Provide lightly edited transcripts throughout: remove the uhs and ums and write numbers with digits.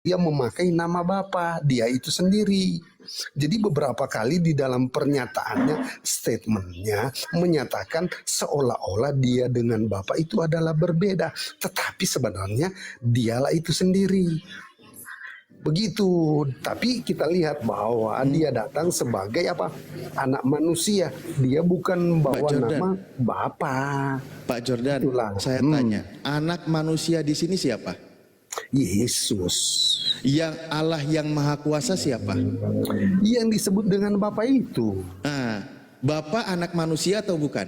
dia memakai nama Bapa, dia itu sendiri. Jadi beberapa kali di dalam pernyataannya, statementnya menyatakan seolah-olah dia dengan Bapa itu adalah berbeda, tetapi sebenarnya dialah itu sendiri. Begitu, tapi kita lihat bahwa dia datang sebagai apa? Anak manusia. Dia bukan bawa nama Bapa. Pak Jordan, saya tanya, anak manusia di sini siapa? Yesus. Yang Allah yang Maha Kuasa siapa? Yang disebut dengan Bapa itu. Nah, Bapa anak manusia atau bukan?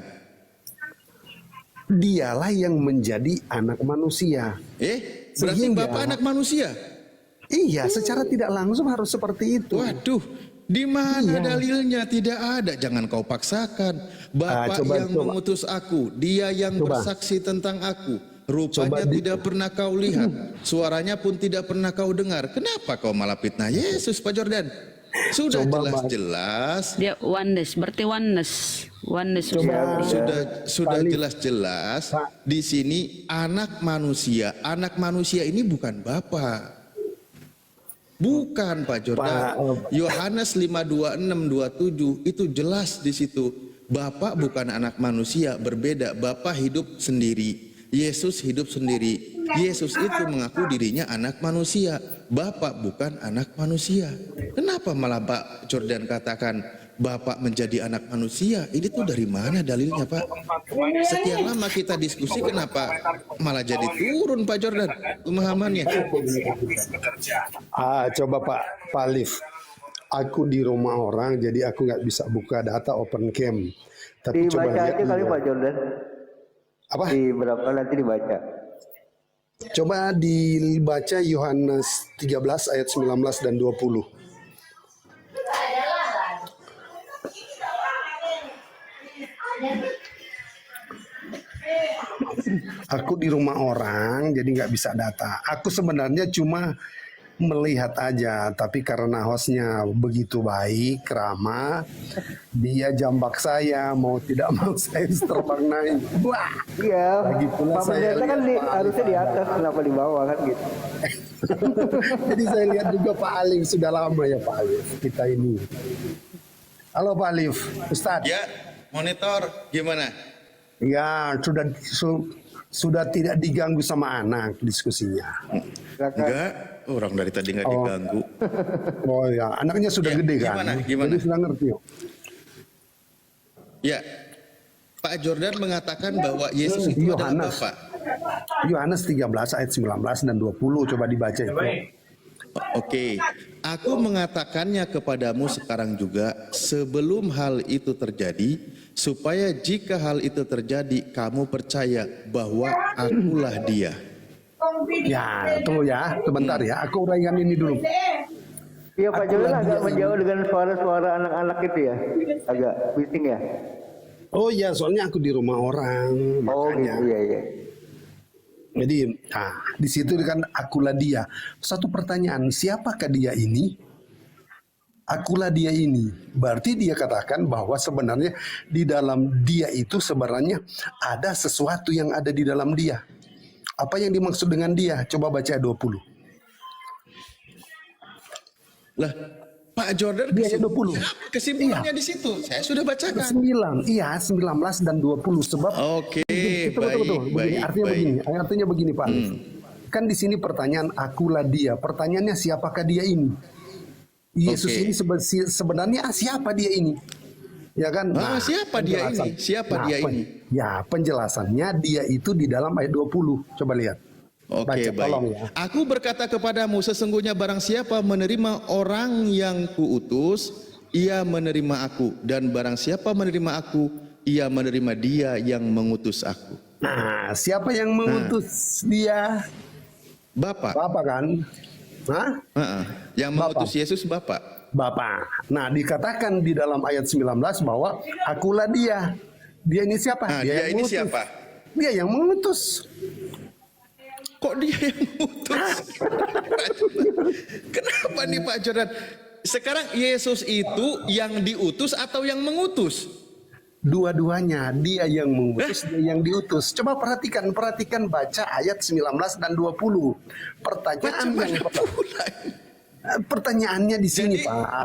Dialah yang menjadi anak manusia. Berarti Bapa anak manusia? Iya, secara tidak langsung harus seperti itu. Waduh, di mana dalilnya? Tidak ada. Jangan kau paksakan. Bapa yang mengutus aku, dia yang bersaksi tentang aku. Rupanya tidak pernah kau lihat, suaranya pun tidak pernah kau dengar. Kenapa kau malah fitnah Yesus, Pak Jordan? Sudah jelas-jelas. Dia oneness, berarti oneness. Oneness sudah jelas-jelas. Di sini anak manusia. Anak manusia ini bukan Bapa. Bukan, Pak Jordan. Yohanes 5:26-27 itu jelas di situ. Bapak bukan anak manusia, berbeda. Bapak hidup sendiri. Yesus hidup sendiri. Yesus itu mengaku dirinya anak manusia. Bapak bukan anak manusia. Kenapa malah Pak Jordan katakan Bapak menjadi anak manusia? Ini tuh dari mana dalilnya, Pak? Sekian lama kita diskusi, kenapa malah jadi turun, Pak Jordan, pemahamannya? Coba Pak Alif, aku di rumah orang, jadi aku nggak bisa buka data open cam. Tapi dibaca coba aja kali Pak Jordan. Apa? Di berapa nanti dibaca? Coba dibaca Yohanes 13 ayat 19 dan 20. Aku di rumah orang, jadi nggak bisa data. Aku sebenarnya cuma melihat aja, tapi karena hostnya begitu baik, ramah, dia jambak saya, mau tidak mau saya terbang naik. Wah, iya. Lagi pula Pak Pendeta kan harusnya di atas, kenapa di bawah kan gitu. Jadi saya lihat juga Pak Alif, sudah lama ya Pak Alif kita ini. Halo Pak Alif, Ustadz. Ya, monitor gimana? Ya, sudah tidak diganggu sama anak diskusinya. Enggak, orang dari tadi nggak diganggu. Oh ya, anaknya sudah gede kan? Gimana? Jadi sudah ngerti. Ya, Pak Jordan mengatakan bahwa Yesus itu adalah Bapa. Yohanes 13 ayat 19 dan 20, coba dibaca itu. Oke, aku mengatakannya kepadamu sekarang juga sebelum hal itu terjadi, supaya jika hal itu terjadi kamu percaya bahwa akulah dia. Ya, tuh ya, sebentar ya, aku uraikan ini dulu. Iya Pak Jordan agak menjauh dengan suara-suara anak-anak itu ya, agak bising ya. Oh ya, soalnya aku di rumah orang, makanya. Gitu, iya. Jadi, di situ kan akulah dia. Satu pertanyaan, siapakah dia ini? Akulah dia ini. Berarti dia katakan bahwa sebenarnya di dalam dia itu sebenarnya ada sesuatu yang ada di dalam dia. Apa yang dimaksud dengan dia? Coba baca 20. Lah, Pak Jordan kesimpulannya di situ. Saya sudah bacakan. 19 dan 20 sebab. Oke, baik. Artinya begini Pak. Kan di sini pertanyaan akulah dia. Pertanyaannya siapakah dia ini? Yesus ini sebenarnya siapa dia ini? Ya kan? Siapa dia ini? Dia ini? Ya, penjelasannya dia itu di dalam ayat 20. Coba lihat. Oke, baik. Ya. Aku berkata kepadamu, sesungguhnya barang siapa menerima orang yang kuutus, ia menerima aku. Dan barang siapa menerima aku, ia menerima dia yang mengutus aku. Nah, siapa yang mengutus dia? Bapa. Bapa kan? Yang mengutus Yesus Bapa. Bapa. Nah, dikatakan di dalam ayat 19 bahwa akulah dia. Dia ini siapa? Dia ini siapa? Dia yang mengutus. Kok dia yang mengutus? Kenapa nih Pak Jordan? Sekarang Yesus itu yang diutus atau yang mengutus? Dua-duanya, dia yang mengutus, dia yang diutus. Coba perhatikan baca ayat 19 dan 20. Pertanyaannya di sini, Jadi, Pak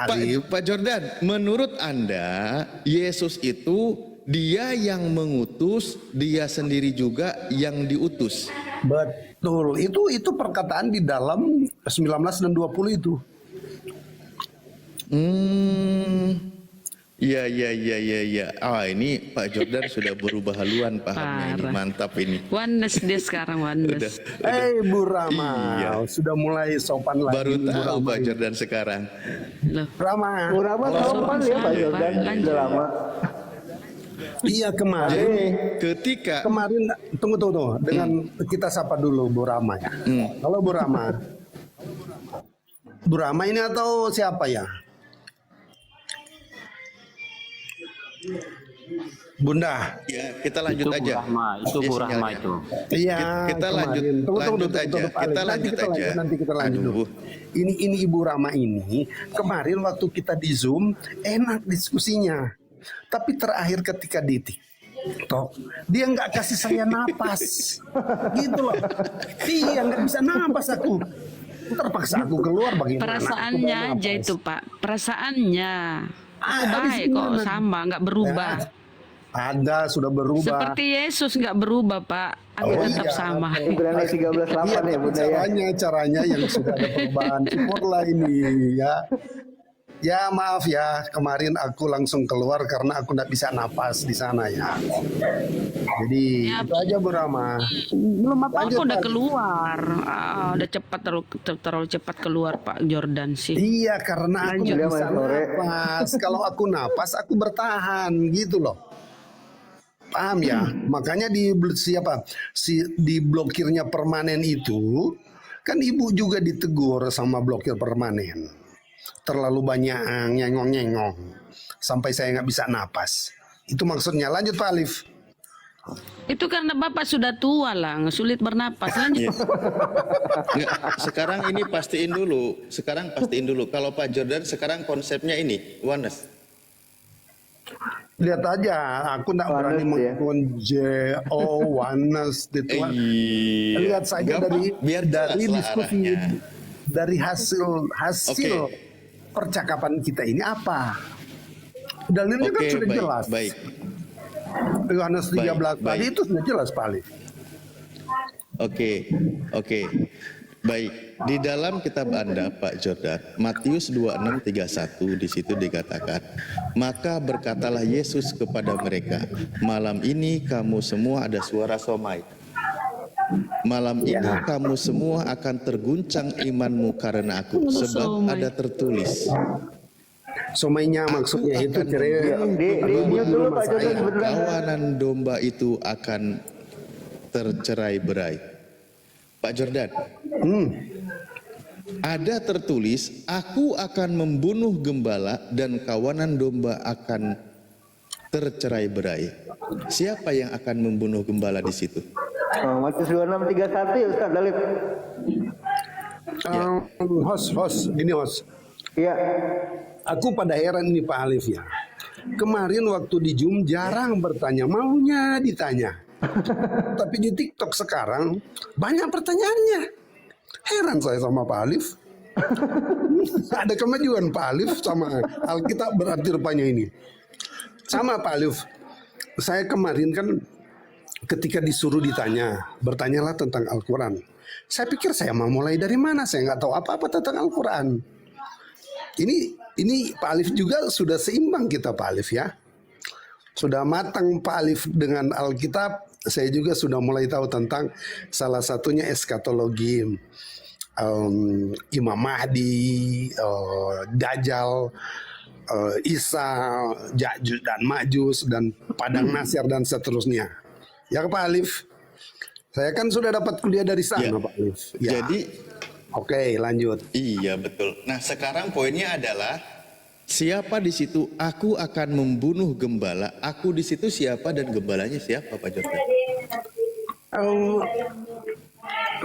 Alif. Pak Jordan, menurut Anda Yesus itu dia yang mengutus, dia sendiri juga yang diutus. Betul, itu perkataan di dalam 19 dan 20 itu. Iya. Ini Pak Jordan sudah berubah haluan pahamnya ini. Parah. Mantap ini. Oneness dia sekarang, oneness. Bu Rama, Iya. sudah mulai sopan lagi. Baru Bu tahu Rama Pak ini. Jordan sekarang. Loh. Rama, Urama sopan ya Pak Jordan, Lanjut. sudah lama. iya kemarin Ketika tunggu dengan kita sapa dulu Bu Rama ya. Halo Bu Rama. Bu Rama ini atau siapa ya? Bunda. ya kita lanjut Itu Bu aja. Rahma, itu Bu Rahma sinyalnya. itu. Iya. Kita kemarin. lanjut aja. Kita lanjut aja. Nanti kita lanjut. Aduh. dulu. Ini Ibu Rama ini kemarin waktu kita di Zoom enak diskusinya. Tapi terakhir ketika di TikTok dia nggak kasih saya napas. Gitu loh. Iya nggak bisa napas aku. Terpaksa aku keluar bagaimana? Perasaannya Aku aja napas. itu, Pak. Perasaannya. Aku Habis baik kok, gimana? sama, nggak berubah. Ada sudah berubah. Seperti Yesus nggak berubah, Pak. Aku Oh, tetap iya. sama. Ibrani 13:8 ya Iya, Bunda ya. caranya yang sudah ada perubahan. Syukurlah ini ya. Ya maaf ya, kemarin aku langsung keluar karena aku nggak bisa napas di sana ya. Jadi Ya. itu aja Bu Rama. Belum apa-apa Lanjut, udah Pak. keluar. Udah cepat terlalu cepat keluar Pak Jordan sih. Iya karena aku Lanjut. nggak bisa Dia main sore. napas. Kalau aku napas aku bertahan gitu loh. Paham ya? Makanya diblokirnya permanen itu kan ibu juga ditegur sama blokir permanen. Terlalu banyak nyengong-nyengong sampai saya nggak bisa napas. Itu maksudnya. Lanjut Pak Alif. Itu karena Bapak sudah tua lah, sulit bernapas. Lanjut. Nggak, sekarang ini pastiin dulu. Kalau Pak Jordan sekarang konsepnya ini oneness. Lihat aja, aku nggak berani Oneness, ya. mengakun oneness itu. Lihat saja Gampang, dari biar jelas lah diskusi, arahnya. dari hasil Oke. percakapan kita ini apa? Dalilnya kan Oke, sudah jelas. baik. Yohanes 13 tadi baik. itu sudah jelas Pak Alif. Oke. Baik. Di dalam kitab Anda Pak Jordan, Matius 26:31 di situ dikatakan, maka berkatalah Yesus kepada mereka, malam ini kamu semua ada suara somai. Malam ini kamu semua akan terguncang imanmu karena aku, sebab somai. ada tertulis. Somainya maksudnya itu akan kira Di mute dulu Pak Jordan sebentar. kawanan domba itu akan tercerai-berai. Pak Jordan, ada tertulis, aku akan membunuh gembala dan kawanan domba akan tercerai-berai. Siapa yang akan membunuh gembala di situ? Matius 26:31 ya Ustaz Dalif. host Iya. aku pada heran ini Pak Alif ya. Kemarin waktu di Zoom jarang bertanya, maunya ditanya. Tapi di TikTok sekarang banyak pertanyaannya. Heran saya sama Pak Alif. Ada kemajuan Pak Alif sama Alkitab berarti rupanya ini. Sama Pak Alif. Saya kemarin kan ketika disuruh ditanya, bertanyalah tentang Al-Quran. Saya pikir saya mau mulai dari mana? Saya nggak tahu apa-apa tentang Al-Quran. Ini Pak Alif juga sudah seimbang kita Pak Alif ya. Sudah matang Pak Alif dengan Alkitab. Saya juga sudah mulai tahu tentang salah satunya eskatologi, Imam Mahdi, Dajjal, Isa, Ya'juj dan Ma'juj dan Padang Nasir dan seterusnya. Ya Pak Alif, saya kan sudah dapat kuliah dari sana Ya. Pak Alif. Ya. Jadi, Oke, lanjut. iya betul. Nah sekarang poinnya adalah, siapa di situ? Aku akan membunuh gembala. Aku di situ siapa dan gembalanya siapa Pak Jordan?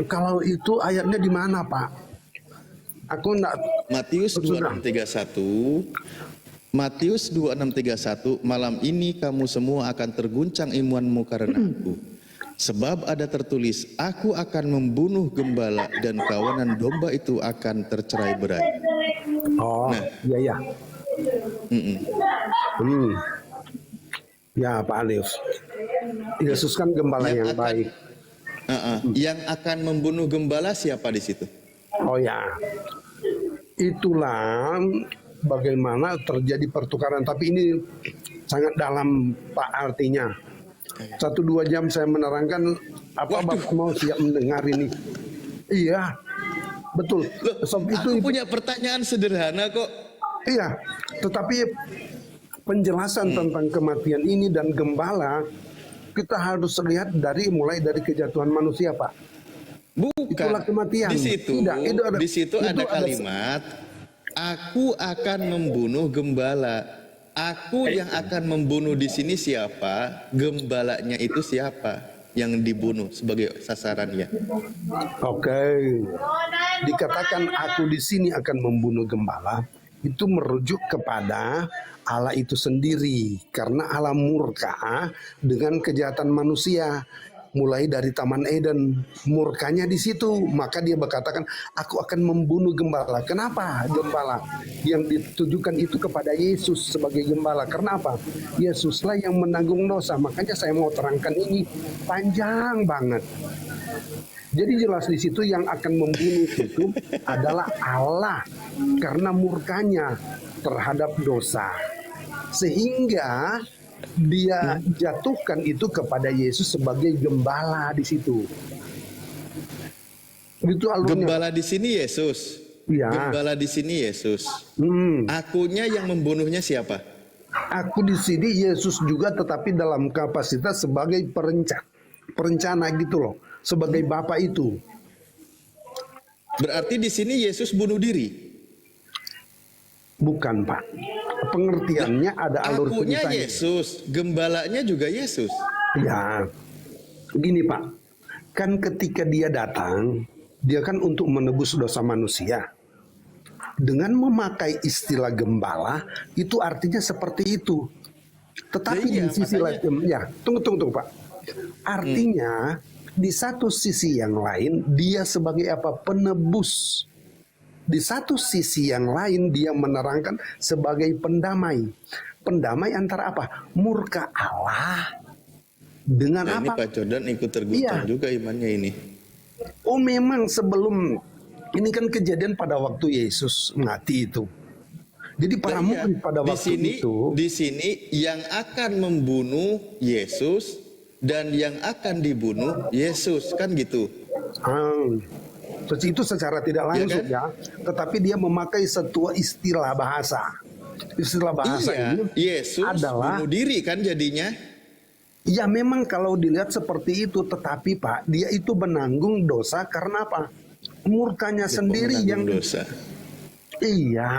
Kalau itu ayatnya di mana Pak? Aku enggak. Matius Sudah. 26:31. Matius 26:31, malam ini kamu semua akan terguncang imanmu karena aku. Sebab ada tertulis, aku akan membunuh gembala dan kawanan domba itu akan tercerai-berai. Oh, Nah. iya ya. Mm-mm. Ya, Pak Alif. Yesus kan gembala yang baik. Yang akan membunuh gembala siapa di situ? Oh ya. Itulah bagaimana terjadi pertukaran, tapi ini sangat dalam Pak artinya. 1-2 jam saya menerangkan, apa Bapak mau siap mendengar ini? Iya, betul. Loh, aku punya pertanyaan sederhana kok. Iya, tetapi penjelasan tentang kematian ini dan gembala kita harus lihat mulai dari kejatuhan manusia, Pak. Bukan. Itulah kematian. Di situ, Tidak, di situ ada kalimat, aku akan membunuh gembala. Aku yang akan membunuh di sini siapa? Gembalanya itu siapa yang dibunuh sebagai sasarannya? Oke. Dikatakan aku di sini akan membunuh gembala, itu merujuk kepada Allah itu sendiri, karena Allah murka dengan kejahatan manusia. Mulai dari Taman Eden, murkanya di situ, maka dia berkatakan, aku akan membunuh gembala. Kenapa gembala? Yang ditujukan itu kepada Yesus sebagai gembala. Kenapa? Yesuslah yang menanggung dosa. Makanya saya mau terangkan ini panjang banget. Jadi jelas di situ yang akan membunuh itu adalah Allah karena murkanya terhadap dosa. Sehingga dia jatuhkan itu kepada Yesus sebagai gembala di situ. Itu alurnya. Gembala di sini Yesus. Ya. Gembala di sini Yesus. Akunya yang membunuhnya siapa? Aku di sini Yesus juga, tetapi dalam kapasitas sebagai perencana gitu loh, sebagai Bapa itu. Berarti di sini Yesus bunuh diri. Bukan, Pak. Pengertiannya ada alur Akunya ceritanya. Yesus, gembalanya juga Yesus. Ya, gini Pak, kan ketika dia datang, dia kan untuk menebus dosa manusia. Dengan memakai istilah gembala, itu artinya seperti itu. Tetapi Iya, di sisi lain, ya, tunggu Pak. Artinya, di satu sisi yang lain, dia sebagai apa? Penebus. Di satu sisi yang lain dia menerangkan sebagai pendamai. Pendamai antara apa? Murka Allah dengan Nah, ini apa? Pak Jordan ikut terguncang juga imannya ini. Oh memang sebelum ini kan kejadian pada waktu Yesus mati itu. Jadi para murid pada waktu itu. Di sini yang akan membunuh Yesus dan yang akan dibunuh Yesus, kan gitu. Itu secara tidak langsung ya, Tetapi dia memakai sebuah istilah bahasa. Istilah bahasa ini Yesus adalah bunuh diri kan jadinya. Ya memang kalau dilihat seperti itu, tetapi Pak, dia itu menanggung dosa karena apa? Murkanya sendiri yang dosa. Iya.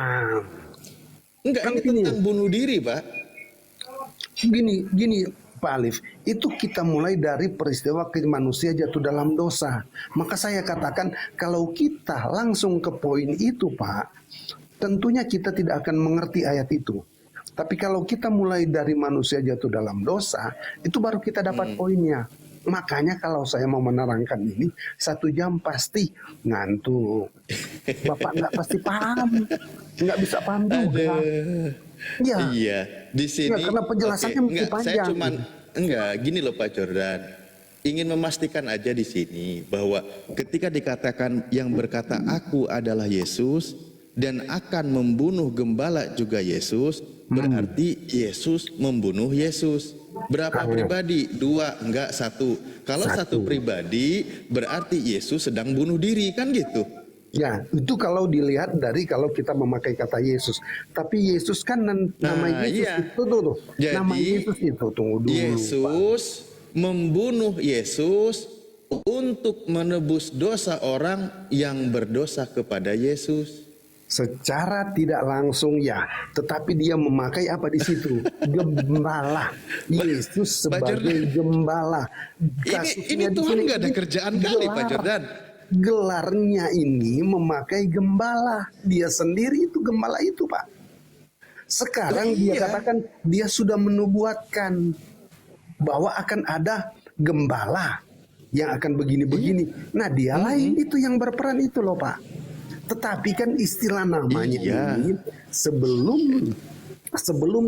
Enggak, Kan ini tentang bunuh diri, Pak. Gini Pak Alif, itu kita mulai dari peristiwa manusia jatuh dalam dosa. Maka saya katakan kalau kita langsung ke poin itu Pak, tentunya kita tidak akan mengerti ayat itu. Tapi kalau kita mulai dari manusia jatuh dalam dosa, itu baru kita dapat poinnya. Makanya kalau saya mau menerangkan ini 1 jam pasti ngantuk. Bapak nggak pasti paham, nggak bisa paham juga. Ya. Iya, di sini. Ya, karena penjelasannya mesti panjang. Saya cuman gini loh Pak Jordan. Ingin memastikan aja di sini bahwa ketika dikatakan yang berkata aku adalah Yesus dan akan membunuh gembala juga Yesus, berarti Yesus membunuh Yesus. Berapa pribadi? 2, enggak 1. Kalau 1 pribadi berarti Yesus sedang bunuh diri, kan gitu. Ya, itu kalau dilihat dari kalau kita memakai kata Yesus. Tapi Yesus kan nama Yesus itu tuh. Jadi, nama Yesus itu tunggu dulu. Yesus membunuh Yesus untuk menebus dosa orang yang berdosa kepada Yesus. Secara tidak langsung ya, tetapi dia memakai apa di situ? Gembala. Yesus sebagai gembala. Ini Tuhan nggak ada kerjaan kali Pak Jordan. Gelarnya ini memakai gembala. Dia sendiri itu gembala itu Pak. Sekarang dia Iya. katakan dia sudah menubuatkan bahwa akan ada gembala yang akan begini-begini. Nah, dialah itu yang berperan itu loh, Pak. Tetapi kan istilah namanya Iya. ini sebelum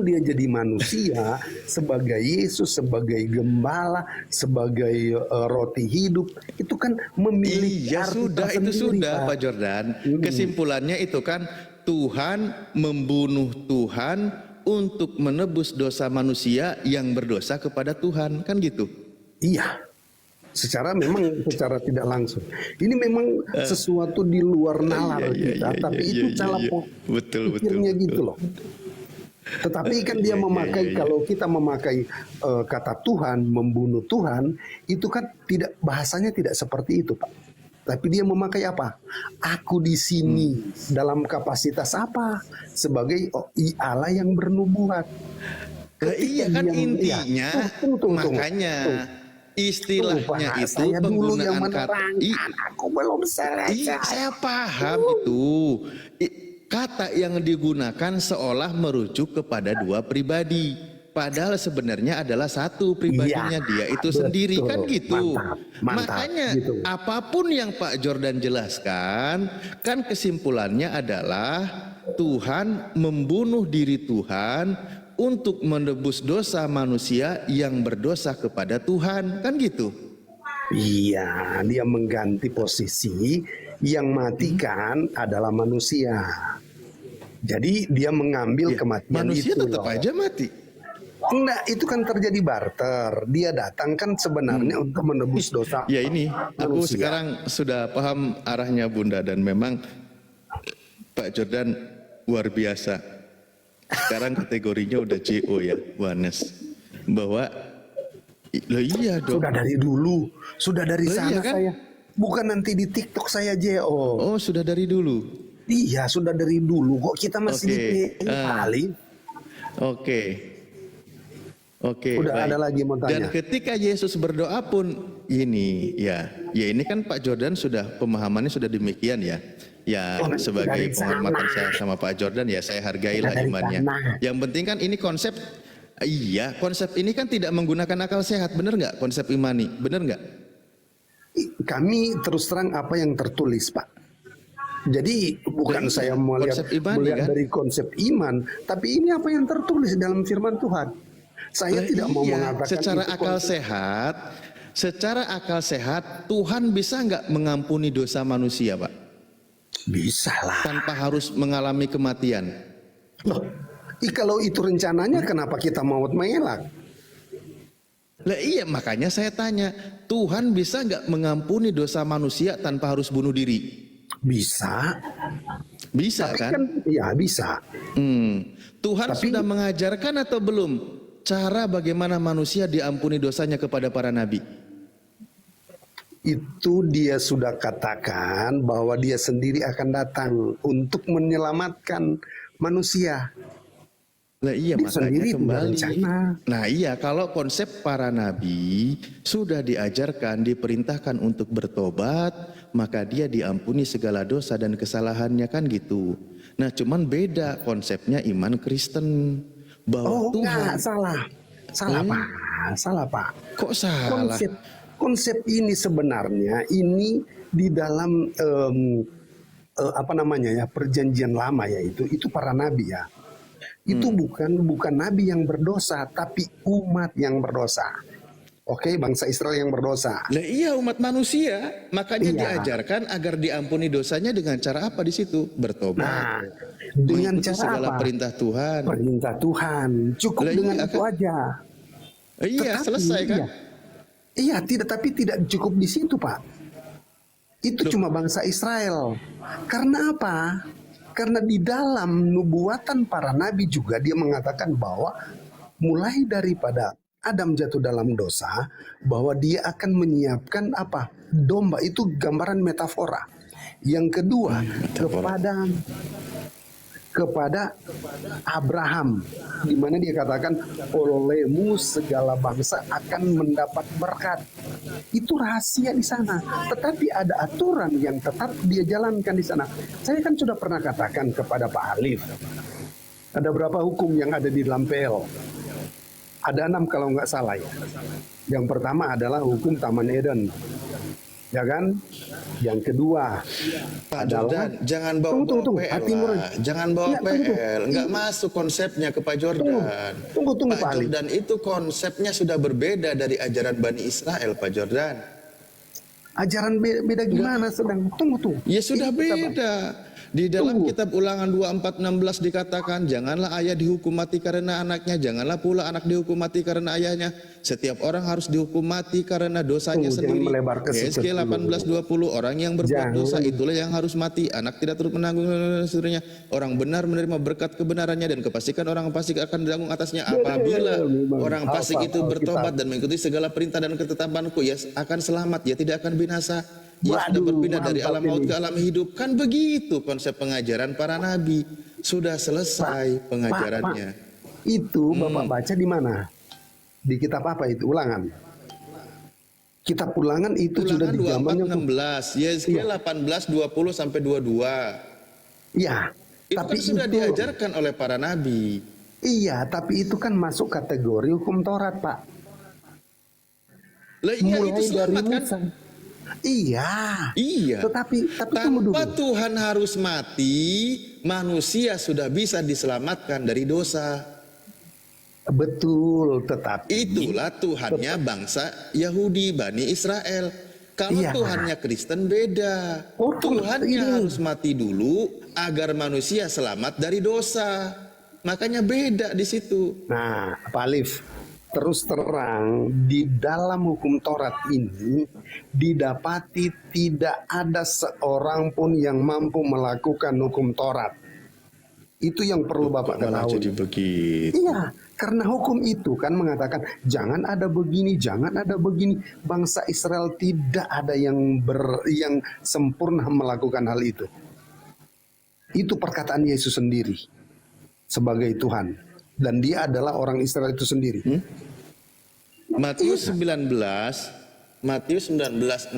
dia jadi manusia, sebagai Yesus, sebagai gembala, sebagai roti hidup, itu kan memiliki Iya, arti sudah, itu tersendiri, sudah Pak Jordan. Kesimpulannya itu kan Tuhan membunuh Tuhan untuk menebus dosa manusia yang berdosa kepada Tuhan, kan gitu. Iya, secara tidak langsung. Ini memang sesuatu di luar nalar kita, tapi itu cara Betul, pikirnya gitu loh. Tetapi kan dia memakai, kalau kita memakai kata Tuhan, membunuh Tuhan, itu kan tidak, bahasanya tidak seperti itu, Pak. Tapi dia memakai apa? Aku di sini dalam kapasitas apa? Sebagai Allah yang bernubuat. Lah iya kan intinya, makanya istilahnya Pak, itu saya dulu yang penggunaan kata. menerangkan, aku belum selesai. Saya paham itu. Kata yang digunakan seolah merujuk kepada dua pribadi. Padahal sebenarnya adalah satu pribadinya, dia itu betul. sendiri, kan gitu. Mantap, Makanya gitu. apapun yang Pak Jordan jelaskan, kan kesimpulannya adalah Tuhan membunuh diri Tuhan untuk menebus dosa manusia yang berdosa kepada Tuhan, kan gitu. Iya, dia mengganti posisi, yang matikan adalah manusia. Jadi dia mengambil kematian Manusia itu. tetap aja mati. Enggak, itu kan terjadi barter. Dia datang kan sebenarnya untuk menebus dosa. Ya ini, aku manusia. sekarang sudah paham arahnya Bunda, dan memang Pak Jordan luar biasa. Sekarang kategorinya udah JO ya, Wanes. Bahwa, loh iya dong. Sudah dari Loh, sana iya kan? saya. Bukan nanti di TikTok saya JO. Oh, sudah dari dulu. Iya, sudah dari dulu. Kok kita masih Oke. di kali? Oke, Udah baik. ada lagi mau tanya. Dan ketika Yesus berdoa pun ini ini kan Pak Jordan sudah pemahamannya sudah demikian ya. Ya, sebagai dari penghormatan sana. saya sama Pak Jordan ya, saya hargailah Dari imannya. sana. Yang penting kan ini konsep, konsep ini kan tidak menggunakan akal sehat, benar nggak? Konsep imani, benar nggak? Kami terus terang apa yang tertulis, Pak. Jadi bukan Dan saya melihat konsep imani, kan? dari konsep iman, tapi ini apa yang tertulis dalam firman Tuhan. Saya tidak mau mengatakan secara itu akal konsep. sehat, secara akal sehat Tuhan bisa nggak mengampuni dosa manusia, Pak? Bisa lah. Tanpa harus mengalami kematian. Loh, kalau itu rencananya kenapa kita mau mengelak? Lah iya, makanya saya tanya, Tuhan bisa nggak mengampuni dosa manusia tanpa harus bunuh diri? Bisa. Bisa Tapi kan? Ya bisa. Tuhan Tapi- sudah mengajarkan atau belum cara bagaimana manusia diampuni dosanya kepada para nabi? Itu dia sudah katakan bahwa dia sendiri akan datang untuk menyelamatkan manusia. Lah iya, Dia makanya sendiri punya kembali. rencana. Nah iya, kalau konsep para nabi sudah diajarkan, diperintahkan untuk bertobat, maka dia diampuni segala dosa dan kesalahannya, kan gitu. Nah cuman beda konsepnya iman Kristen. Bahwa Enggak, salah. Salah, Pak. Kok salah? Konsep ini sebenarnya ini di dalam perjanjian lama ya, itu para nabi ya. Itu bukan nabi yang berdosa, tapi umat yang berdosa. Oke, bangsa Israel yang berdosa. Lah iya, umat manusia, makanya Iya. diajarkan agar diampuni dosanya dengan cara apa di situ? Bertobat. Nah, dengan Mengikuti cara segala apa? perintah Tuhan. Perintah Tuhan. Cukup Lah dengan iya, itu kan? aja. Iya, Tetapi, selesai kan? Iya, tapi tidak cukup di situ, Pak. Itu cuma bangsa Israel. Karena apa? Karena di dalam nubuatan para nabi juga dia mengatakan bahwa mulai daripada Adam jatuh dalam dosa, bahwa dia akan menyiapkan apa? Domba. Itu gambaran metafora. Yang kedua, kepada Abraham, di mana dia katakan olehmu segala bangsa akan mendapat berkat. Itu rahasia di sana. Tetapi ada aturan yang tetap dia jalankan di sana. Saya kan sudah pernah katakan kepada Pak Alif, Ada berapa hukum yang ada di dalam PL? Ada 6 kalau nggak salah ya. Yang pertama adalah hukum Taman Eden, ya kan? Yang kedua Pak adalah Jordan, jangan bawa tunggu, PL hati nurani. lah. Jangan bawa Ya, tunggu. PL, nggak masuk konsepnya ke Pak Jordan. Tunggu, Pak Pak Ali. Jordan itu konsepnya sudah berbeda dari ajaran Bani Israel, Pak Jordan. Ajaran beda gimana sedang? Tunggu. Ya sudah Ini kita beda. Di dalam Tunggu. kitab Ulangan 24:16 dikatakan, janganlah ayah dihukum mati karena anaknya, janganlah pula anak dihukum mati karena ayahnya. Setiap orang harus dihukum mati karena dosanya Tunggu, jangan sendiri. melebar ke situ Yeskiel dulu. 18:20, orang yang berbuat Jangan. dosa itulah yang harus mati. Anak tidak turut menanggung dan seterusnya. Orang benar menerima berkat kebenarannya dan kepastikan orang fasik akan ditanggung atasnya. Apabila orang fasik itu bertobat dan mengikuti segala perintah dan ketetapanku, ya akan selamat, ya tidak akan binasa. Ia sudah Waduh, berpindah dari mantap alam maut ini. ke alam hidup. Kan begitu konsep pengajaran para nabi. Sudah selesai pengajarannya. Pak, itu Bapak baca di mana? Di kitab apa itu? Ulangan. Kitab Ulangan itu sudah Ulangan di zamannya 24:16, Yeskiel 18:20 sampai 22. Iya, Itu tapi kan sudah itu diajarkan oleh para nabi. iya, tapi itu kan masuk kategori hukum Taurat, Pak. Lah iya Mulai itu dari selamat kan? Musa. Iya. Iya. Tetapi tunggu dulu. Tanpa Tuhan harus mati, manusia sudah bisa diselamatkan dari dosa. Betul, tetapi Itulah Tuhannya bangsa Yahudi, Bani Israel. Kalau Iya. Tuhannya Kristen beda. Oh, Tuhannya ini. harus mati dulu agar manusia selamat dari dosa. Makanya beda di situ. Nah, Pak Alif, terus terang di dalam hukum Taurat ini didapati tidak ada seorang pun yang mampu melakukan hukum Taurat. Itu yang perlu Bapak Malah ketahui. jadi begitu. Iya, karena hukum itu kan mengatakan jangan ada begini, jangan ada begini. Bangsa Israel tidak ada yang sempurna melakukan hal itu. Itu perkataan Yesus sendiri sebagai Tuhan, dan dia adalah orang Israel itu sendiri. Matius 19, 16,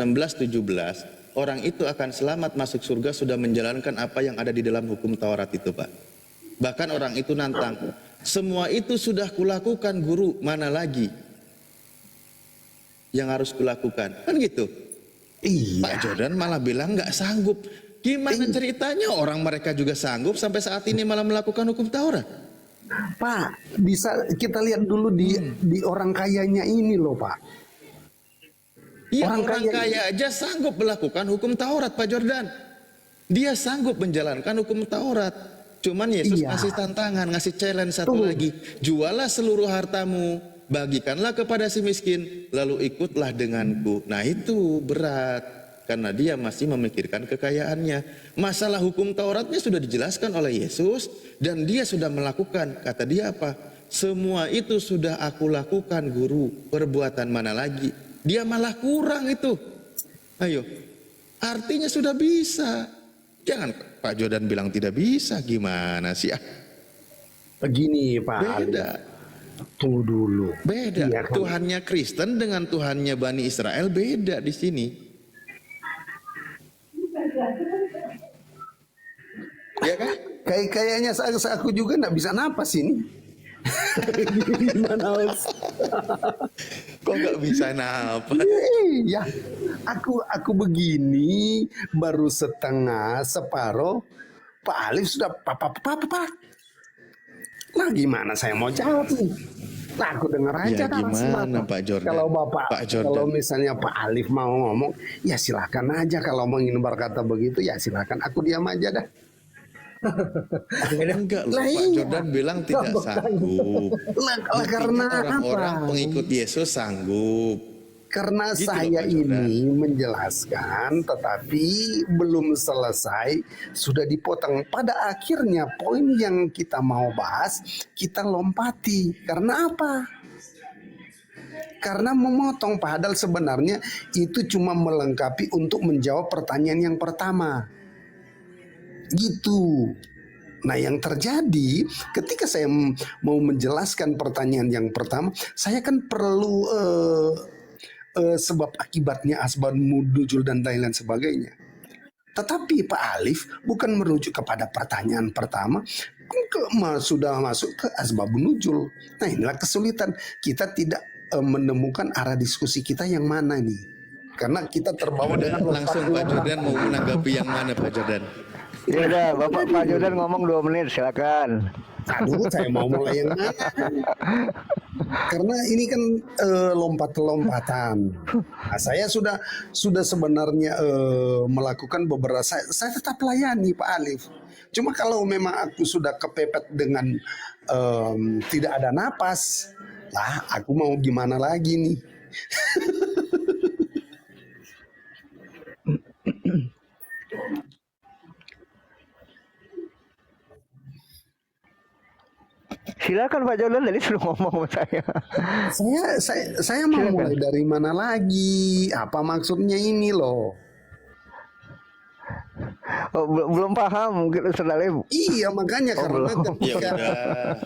17, orang itu akan selamat masuk surga sudah menjalankan apa yang ada di dalam hukum Taurat itu, Pak. Bahkan orang itu nantang, semua itu sudah kulakukan guru, mana lagi yang harus kulakukan? Kan gitu. Iya. Pak Jordan malah bilang nggak sanggup. Gimana ceritanya orang mereka juga sanggup sampai saat ini malah melakukan hukum Taurat? Pak, bisa kita lihat dulu di orang kayanya ini loh, Pak. Iya, Orang orang kaya aja sanggup melakukan hukum Taurat, Pak Jordan. Dia sanggup menjalankan hukum Taurat. Cuman Yesus Iya. ngasih tantangan, ngasih challenge satu Tunggu. lagi. Jualah seluruh hartamu, bagikanlah kepada si miskin, lalu ikutlah denganku. Nah itu berat, karena dia masih memikirkan kekayaannya. Masalah hukum Tauratnya sudah dijelaskan oleh Yesus, dan dia sudah melakukan. Kata dia apa? Semua itu sudah aku lakukan, guru. Perbuatan mana lagi? Dia malah kurang itu. Ayo, artinya sudah bisa. Jangan Pak Jordan bilang tidak bisa, gimana sih? Begini, Pak. Beda, Tunggu dulu. beda. Iya, kan? Tuhannya Kristen dengan Tuhannya Bani Israel beda di sini. Ya kan? Kayaknya aku juga nggak bisa napas ini. Gimana, Mas? Kok nggak bisa napas? Iya, aku begini baru setengah separuh. Pak Alif sudah pak. Nah, gimana saya mau jawab nih? Nah, aku dengar aja Ya, narasi gimana, Bapak. Pak Jordan? Kalau Bapak, Pak Jordan. kalau misalnya Pak Alif mau ngomong, ya silakan aja. Kalau mau ingin berkata begitu, ya silakan. Aku diam aja dah. Enggak loh, Lah, Pak iya. Jordan bilang tidak sanggup. Lah, Buktinya karena orang-orang apa? pengikut Yesus sanggup. Karena Gitu loh, saya Pak Jordan. ini menjelaskan, tetapi belum selesai, sudah dipotong. Pada akhirnya poin yang kita mau bahas, kita lompati. Karena apa? Karena memotong, padahal sebenarnya itu cuma melengkapi untuk menjawab pertanyaan yang pertama. Gitu. Nah, yang terjadi ketika saya mau menjelaskan pertanyaan yang pertama, saya kan perlu sebab akibatnya, asbab nuzul dan lain-lain sebagainya. Tetapi Pak Alif bukan merujuk kepada pertanyaan pertama, sudah masuk ke asbabun nuzul. Nah, inilah kesulitan. Kita tidak menemukan arah diskusi kita yang mana nih. Karena kita terbawa dengan Langsung Pak Jordan mau menanggapi yang mana Pak Jordan? Ya udah, Pak Jordan ngomong 2 menit, silakan. Aduh, saya mau mulai yang mana? Karena ini kan lompat-lompatan. Nah, saya sudah sebenarnya melakukan beberapa. Saya tetap layani Pak Alif. Cuma kalau memang aku sudah kepepet dengan tidak ada napas, lah aku mau gimana lagi nih? Silakan Pak Jordan, tadi sudah ngomong sama saya. Saya mau mulai dari mana lagi? Apa maksudnya ini loh? Oh, belum paham mungkin saudara. Iya, makanya karena ketika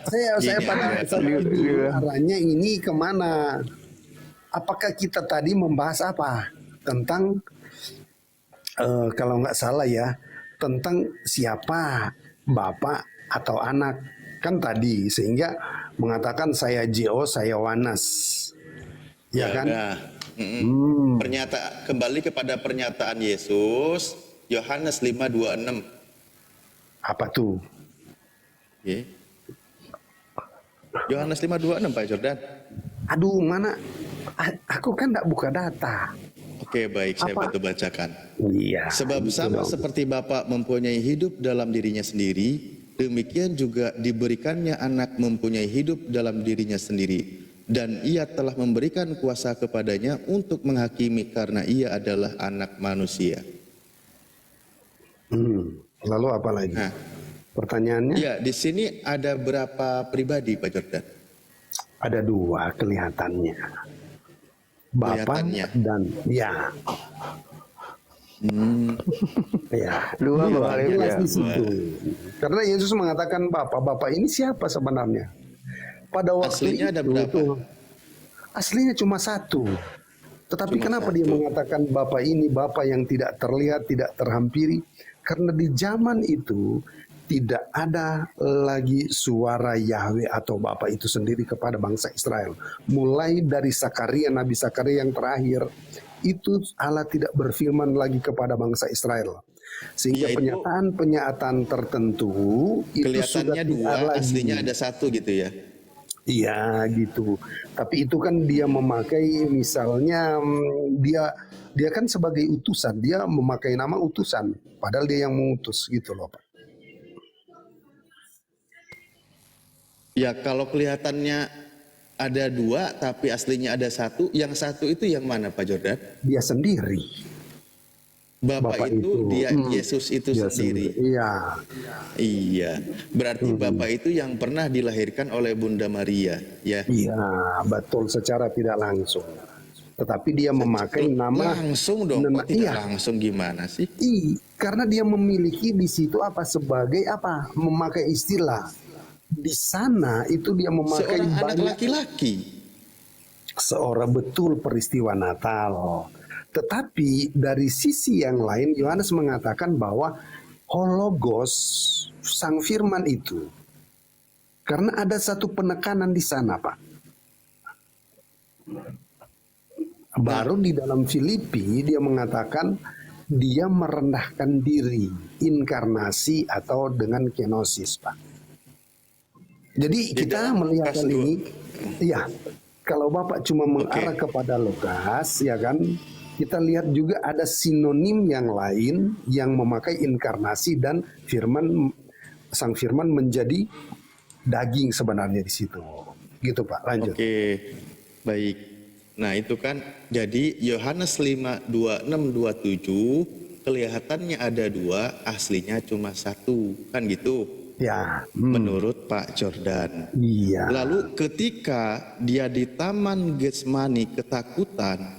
saya pada saat itu arahnya ini kemana? Apakah kita tadi membahas apa tentang kalau nggak salah ya, tentang siapa bapak atau anak kan tadi, sehingga mengatakan saya J.O. saya Wanas, ya kan? Kembali kepada pernyataan Yesus Yohanes 5:26. Apa tuh? Oke. Yohanes 5:26 Pak Jordan. Aduh, mana? Aku kan nggak buka data. Oke, baik, saya bantu bacakan. Iya. Sebab gitu sama dong. seperti Bapa mempunyai hidup dalam dirinya sendiri, demikian juga diberikannya anak mempunyai hidup dalam dirinya sendiri. Dan ia telah memberikan kuasa kepadanya untuk menghakimi karena ia adalah anak manusia. Lalu apa lagi? Nah, Pertanyaannya ya di sini ada berapa pribadi Pak Jordan? ada 2 kelihatannya. Bapak Kelihatannya. dan ya. Ya. 2 Bang Iya, Alif jelas ya. di situ. Karena Yesus mengatakan Bapak ini siapa sebenarnya? Pada waktu Aslinya ada itu, berapa? aslinya cuma 1. Tetapi Cuma kenapa dia 1. mengatakan Bapak ini Bapak yang tidak terlihat, tidak terhampiri? Karena di zaman itu tidak ada lagi suara Yahweh atau Bapa itu sendiri kepada bangsa Israel. Mulai dari Zakaria, Nabi Zakaria yang terakhir, itu Allah tidak berfirman lagi kepada bangsa Israel. Sehingga Yaitu pernyataan tertentu itu sudah kelihatannya tidak 2, lagi. aslinya ada 1 gitu ya. Iya gitu. Tapi itu kan dia memakai misalnya dia kan sebagai utusan, dia memakai nama utusan, padahal dia yang mengutus gitu loh Pak. Ya kalau kelihatannya ada 2 tapi aslinya ada 1, yang 1 itu yang mana Pak Jordan? Dia sendiri. Bapak itu dia Yesus itu Dia sendiri. Iya. Iya. Berarti Bapak itu yang pernah dilahirkan oleh Bunda Maria, ya. Iya, betul secara tidak langsung. Tetapi dia memakai nama Langsung dong, kok tidak iya. langsung gimana sih? Karena dia memiliki di situ apa sebagai apa? Memakai istilah. Di sana itu dia memakai Seorang anak banyak laki-laki. seorang betul peristiwa Natal. Tetapi dari sisi yang lain Yohanes mengatakan bahwa Hologos Sang Firman itu karena ada satu penekanan di sana Pak. Baru di dalam Filipi dia mengatakan dia merendahkan diri, inkarnasi atau dengan kenosis Pak. Jadi kita melihat hal ini, ya kalau Bapak cuma mengarah kepada Lukas, ya kan, kita lihat juga ada sinonim yang lain yang memakai inkarnasi dan firman, sang firman menjadi daging sebenarnya di situ. Gitu Pak, lanjut. Oke, baik. Nah itu kan jadi Yohanes 5:26-27 kelihatannya ada 2, aslinya cuma 1, kan gitu? Ya, Menurut Pak Jordan. iya. Lalu ketika dia di Taman Getsemani ketakutan,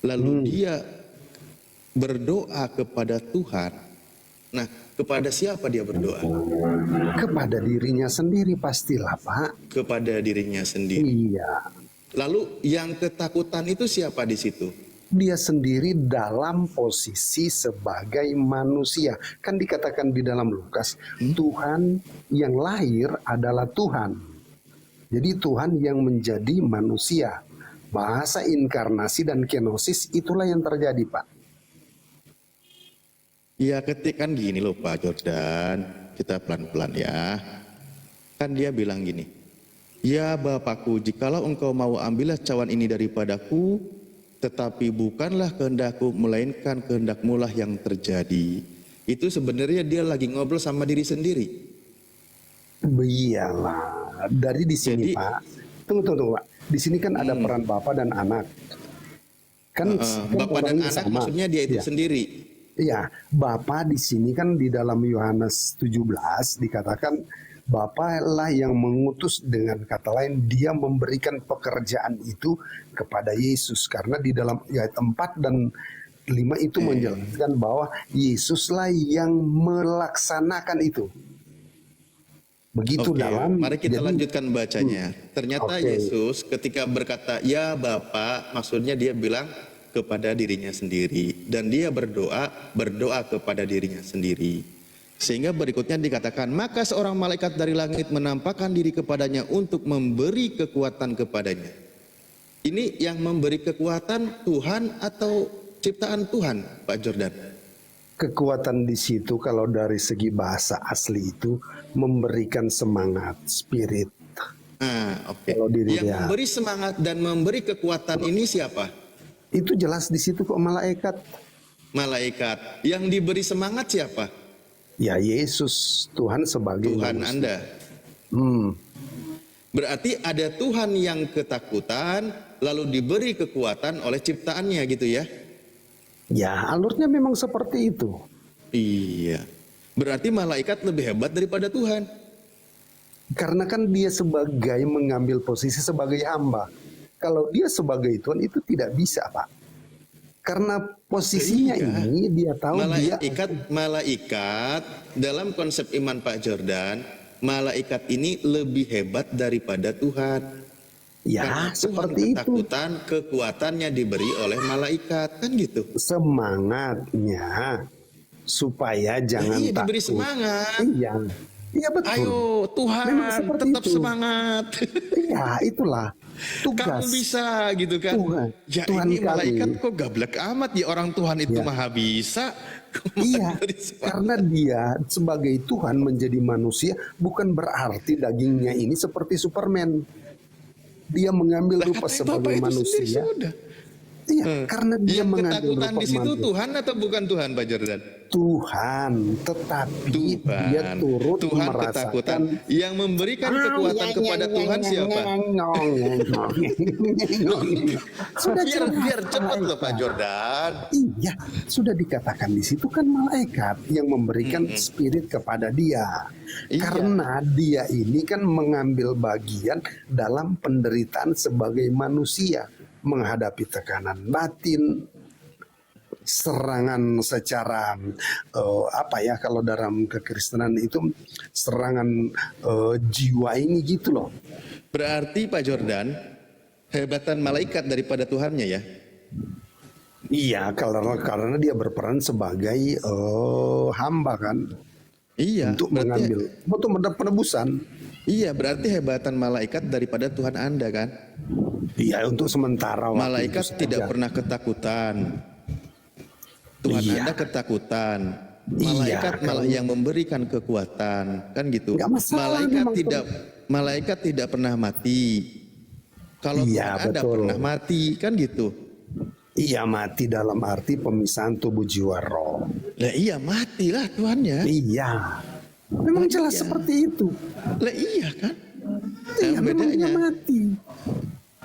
lalu dia berdoa kepada Tuhan. Nah, kepada siapa dia berdoa? Kepada dirinya sendiri pastilah Pak. Kepada dirinya sendiri. Iya. Lalu yang ketakutan itu siapa di situ? dia sendiri dalam posisi sebagai manusia. Kan dikatakan di dalam Lukas, Tuhan yang lahir adalah Tuhan. Jadi Tuhan yang menjadi manusia. Bahasa inkarnasi dan kenosis itulah yang terjadi, Pak. Ya ketika kan gini loh Pak Jordan, kita pelan-pelan ya. Kan dia bilang gini, ya Bapakku, jikalau engkau mau ambillah cawan ini daripadaku, tetapi bukanlah kehendakku, melainkan kehendakmu lah yang terjadi. Itu sebenarnya dia lagi ngobrol sama diri sendiri. Iyalah, dari di sini Jadi, Pak. Tunggu Pak. Di sini kan ada peran bapak dan anak. Kan, Bapak dan orangnya anak sama. maksudnya dia itu Iya. sendiri. Iya, Bapa di sini kan di dalam Yohanes 17 dikatakan Bapa lah yang mengutus, dengan kata lain dia memberikan pekerjaan itu kepada Yesus, karena di dalam ayat 4 dan 5 itu menjelaskan bahwa Yesuslah yang melaksanakan itu. Begitu Oke, dalam. mari kita jadi- lanjutkan bacanya. Ternyata Oke. Yesus ketika berkata, ya Bapa, maksudnya dia bilang kepada dirinya sendiri. Dan dia berdoa kepada dirinya sendiri. Sehingga berikutnya dikatakan, maka seorang malaikat dari langit menampakkan diri kepadanya untuk memberi kekuatan kepadanya. Ini yang memberi kekuatan Tuhan atau ciptaan Tuhan, Pak Jordan? Kekuatan di situ kalau dari segi bahasa asli itu memberikan semangat, spirit. Oke. Kalau diri Yang dia. memberi semangat dan memberi kekuatan ini siapa? Itu jelas di situ kok, malaikat. Malaikat. Yang diberi semangat siapa? Ya Yesus, Tuhan sebagai Tuhan manusia. Anda. Hmm. Berarti ada Tuhan yang ketakutan lalu diberi kekuatan oleh ciptaannya gitu ya? Ya, alurnya memang seperti itu. Iya. Berarti malaikat lebih hebat daripada Tuhan. Karena kan dia sebagai mengambil posisi sebagai hamba. Kalau dia sebagai Tuhan itu tidak bisa, Pak. Karena posisinya Iya. ini dia tahu dia Malaikat dalam konsep iman Pak Jordan, malaikat ini lebih hebat daripada Tuhan. ya Karena seperti Tuhan itu. ketakutan, kekuatannya diberi oleh malaikat, kan gitu. Semangatnya supaya jangan Iya, takut. diberi semangat. Iya. Iya betul. Ayo Tuhan, Memang seperti tetap itu. semangat. Iya, itulah tugas. Kamu bisa gitu kan. Tuhan. Ya Tuhan ini kami. malaikat kok gablek amat ya, orang Tuhan itu Ya. maha bisa. Kok Iya, diberi semangat? karena dia sebagai Tuhan menjadi manusia bukan berarti dagingnya ini seperti Superman. Dia mengambil Lah, rupa katanya sebagai Bapak itu sendiri manusia. sudah. Iya, karena dia Yang mengambil ketakutan rupa di situ manusia. Tuhan atau bukan Tuhan, Pak Jordan? Tetapi dia Tuhan. turut Tuhan merasakan. ketakutan. Yang memberikan kekuatan kepada Tuhan siapa? Sudah Biar jelas cepat loh Pak malaikat. Jordan. Iya, sudah dikatakan di situ kan malaikat yang memberikan spirit kepada dia. Iya. Karena dia ini kan mengambil bagian dalam penderitaan sebagai manusia, menghadapi tekanan batin, serangan secara kalau dalam kekristenan itu serangan jiwa ini gitu loh. Berarti Pak Jordan, hebatan malaikat daripada Tuhannya ya? Iya, karena dia berperan sebagai hamba kan. Iya. Untuk berarti- mengambil, untuk mendapat penebusan. Iya, berarti hebatan malaikat daripada Tuhan Anda kan? Iya, untuk sementara waktu Malaikat itu tidak saja. pernah ketakutan. Tuhan Iya. Anda ketakutan. Iya, Malaikat malah kalau- yang memberikan kekuatan, kan gitu. Nggak masalah, Malaikat tidak pernah mati. Kalau Iya, Tuhan Anda betul. pernah mati, kan gitu. Iya, mati dalam arti pemisahan tubuh jiwa roh. Lah iya, matilah Tuhannya. Iya, memang jelas Iya. seperti itu. Lah iya kan? Iya, Nah, memang dia bedanya. mati.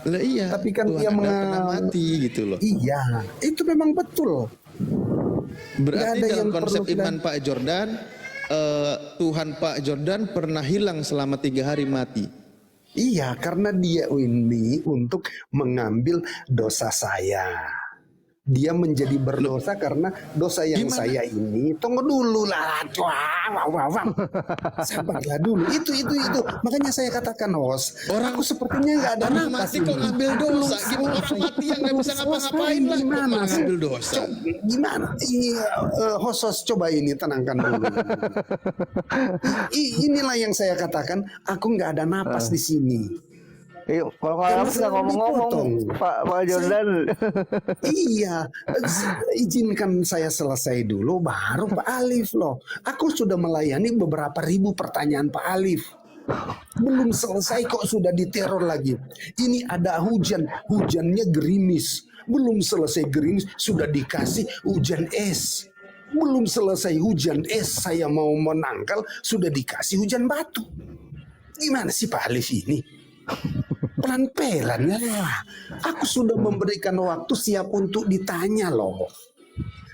Lah iya. Tapi kan Tuhan dia Anda pernah mati gitu loh. Iya, itu memang betul. Berarti Nggak ada dalam yang konsep perlu kita- iman Pak Jordan, Tuhan Pak Jordan pernah hilang selama 3 hari mati. Iya, karena dia ini untuk mengambil dosa saya. dia menjadi berdosa karena dosa yang Gimana? saya ini. Tunggu dulu lah, sabarlah dulu. Itu. Makanya saya katakan host, aku sepertinya nggak ada Orang napas mati kok ini. ngambil dosa. Gimana orang mati yang nggak bisa ngapa-ngapain lah kok Gimana malah sih? ngambil dosa? Gimana? Iya, host coba ini tenangkan dulu. Inilah yang saya katakan, aku nggak ada napas di sini. Kalau Karena nggak saya ngomong-ngomong, dipotong. Pak Jordan. Iya, izinkan saya selesai dulu, baru Pak Alif loh. Aku sudah melayani beberapa ribu pertanyaan Pak Alif. Belum selesai kok sudah diteror lagi. Ini ada hujannya gerimis. Belum selesai gerimis, sudah dikasih hujan es. Belum selesai hujan es, saya mau menangkal, sudah dikasih hujan batu. Gimana sih Pak Alif ini? Pelan-pelan ya. Aku sudah memberikan waktu siap untuk ditanya loh.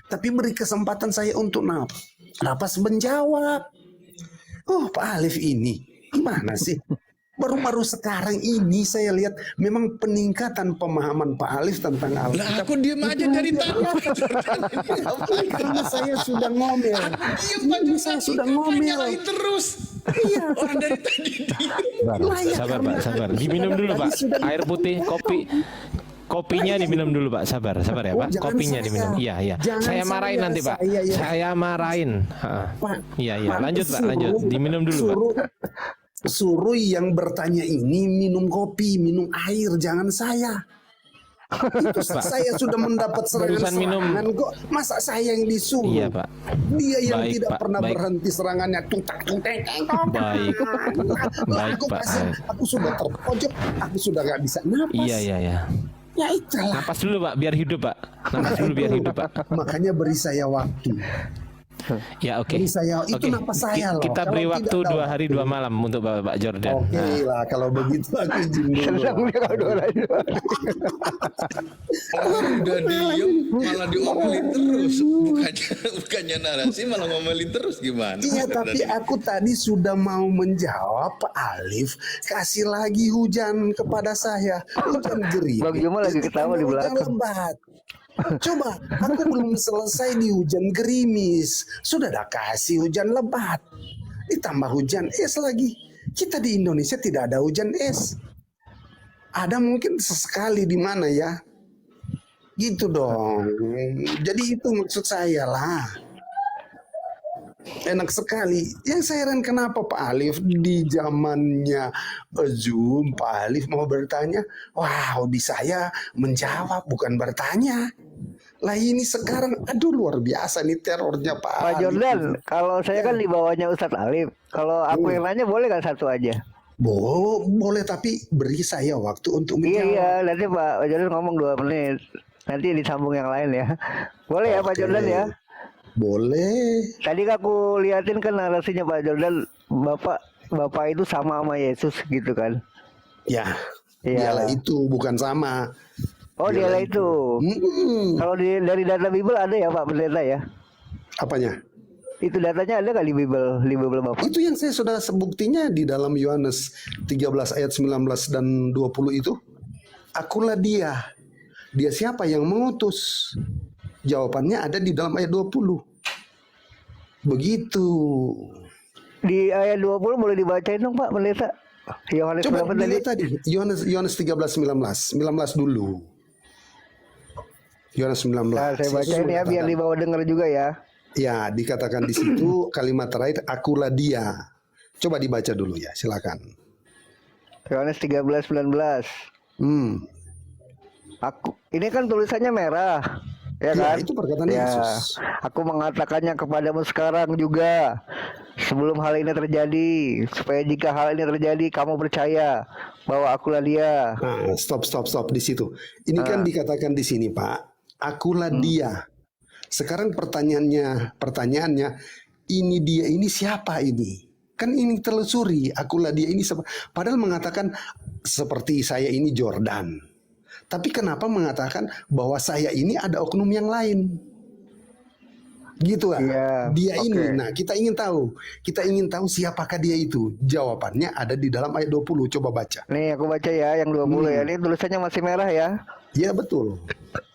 Tapi beri kesempatan saya untuk napas menjawab. Oh Pak Alif ini gimana sih? Baru-baru sekarang ini saya lihat memang peningkatan pemahaman Pak Alif tentang Lah Alkitab. aku diem aja dari tadi. Karena saya sudah ngomel. Ini saya sudah ngomel. Nyalain terus. Iya. Orang dari tadi diem. Sabar Pak, sabar. Diminum dulu Pak. Air putih, kopinya diminum dulu Pak. Sabar ya Oh, Pak. jangan Kopinya saya. diminum. Iya. Jangan Saya marahin saya, nanti Pak. saya, ya. Saya marahin. Pak, Iya. Pak, Lanjut Pak, lanjut. Diminum dulu Pak. Suruh yang bertanya ini minum kopi, minum air, jangan saya. Itu saya sudah mendapat Barusan minum. serangan kok. Masa saya yang disuruh? Iya Pak. Dia yang Baik, tidak Pak, pernah baik. berhenti serangannya. Baik. Baik, Aku Pak. aku sudah terpojok, aku sudah nggak bisa napas. Iya. Ya itulah. Napas dulu Pak, biar hidup Pak. Napas dulu biar hidup Pak. Makanya beri saya waktu. Ya oke. Beri saya, itu napas saya loh. Kita Kalau beri tidak waktu ada 2 hari 2 malam untuk Bapak Jordan. Oke Nah. lah, kalau begitu aku izin dulu. Senang dia kalau dua lagi. Orang udah diem malah diomelin terus. Bukannya narasi malah ngomelin terus gimana? Iya, tapi aku tadi sudah mau menjawab Pak Alif, kasih lagi hujan kepada saya. Hujan gerimis. Bang Juma lagi ketawa di Hujan belakang. lebat. Coba, aku belum selesai di hujan gerimis, sudah ada kasih hujan lebat, ditambah hujan es lagi. Kita di Indonesia tidak ada hujan es. Ada mungkin sesekali di mana ya? Gitu dong. Jadi itu maksud saya lah. Enak sekali. Yang saya heran kenapa Pak Alif di zamannya Zoom, Pak Alif mau bertanya, wow, di saya menjawab bukan bertanya. Lah ini sekarang, aduh luar biasa nih terornya Pak Pak Alif. Jordan, kalau saya kan di bawahnya Ustadz Alif. Kalau aku yang nanya boleh kan satu aja? Boleh tapi beri saya waktu untuk menjawab. Iya, nanti Pak Jordan ngomong 2 menit. Nanti disambung yang lain ya. Boleh ya Pak Oke. Jordan ya? Boleh. Tadi aku liatin kan narasinya Pak Jordan, Bapak itu sama Yesus gitu kan. Ya, Iya. dialah itu bukan sama. Oh dialah itu. Kalau dari data Bible ada ya Pak Pendeta ya? Apanya? Itu datanya ada nggak di Bible Bapak? Itu yang saya sudah sebuktinya di dalam Yohanes 13 ayat 19 dan 20 itu. Akulah dia. Dia siapa yang mengutus? Jawabannya ada di dalam ayat 20. Begitu. Di ayat 20 boleh dibacain dong Pak Pendeta. Yohanes Coba berapa tadi? dilihat tadi. Yohanes 13 19 dulu. Yohanes 19. Nah, saya bacain ya biar dibawa denger juga ya. Ya, dikatakan di situ kalimat terakhir akulah dia. Coba dibaca dulu ya, silakan. Yohanes 13:19. Ini kan tulisannya merah. Ya Ya, kan? itu perkataan Yesus. Aku mengatakannya kepadamu sekarang juga sebelum hal ini terjadi, supaya jika hal ini terjadi kamu percaya bahwa akulah dia. Nah, stop di situ. Ini kan dikatakan di sini, Pak. Akulah dia. Sekarang pertanyaannya, ini dia ini siapa ini? Kan ini telusuri, akulah dia ini siapa? Padahal mengatakan seperti saya ini Jordan. Tapi kenapa mengatakan bahwa saya ini ada oknum yang lain? Gitu kan? Iya, Dia oke. ini. Nah, kita ingin tahu siapakah dia itu. Jawabannya ada di dalam ayat 20. Coba baca. Nih aku baca ya yang 20 ya. Ini tulisannya masih merah ya. Ya, betul.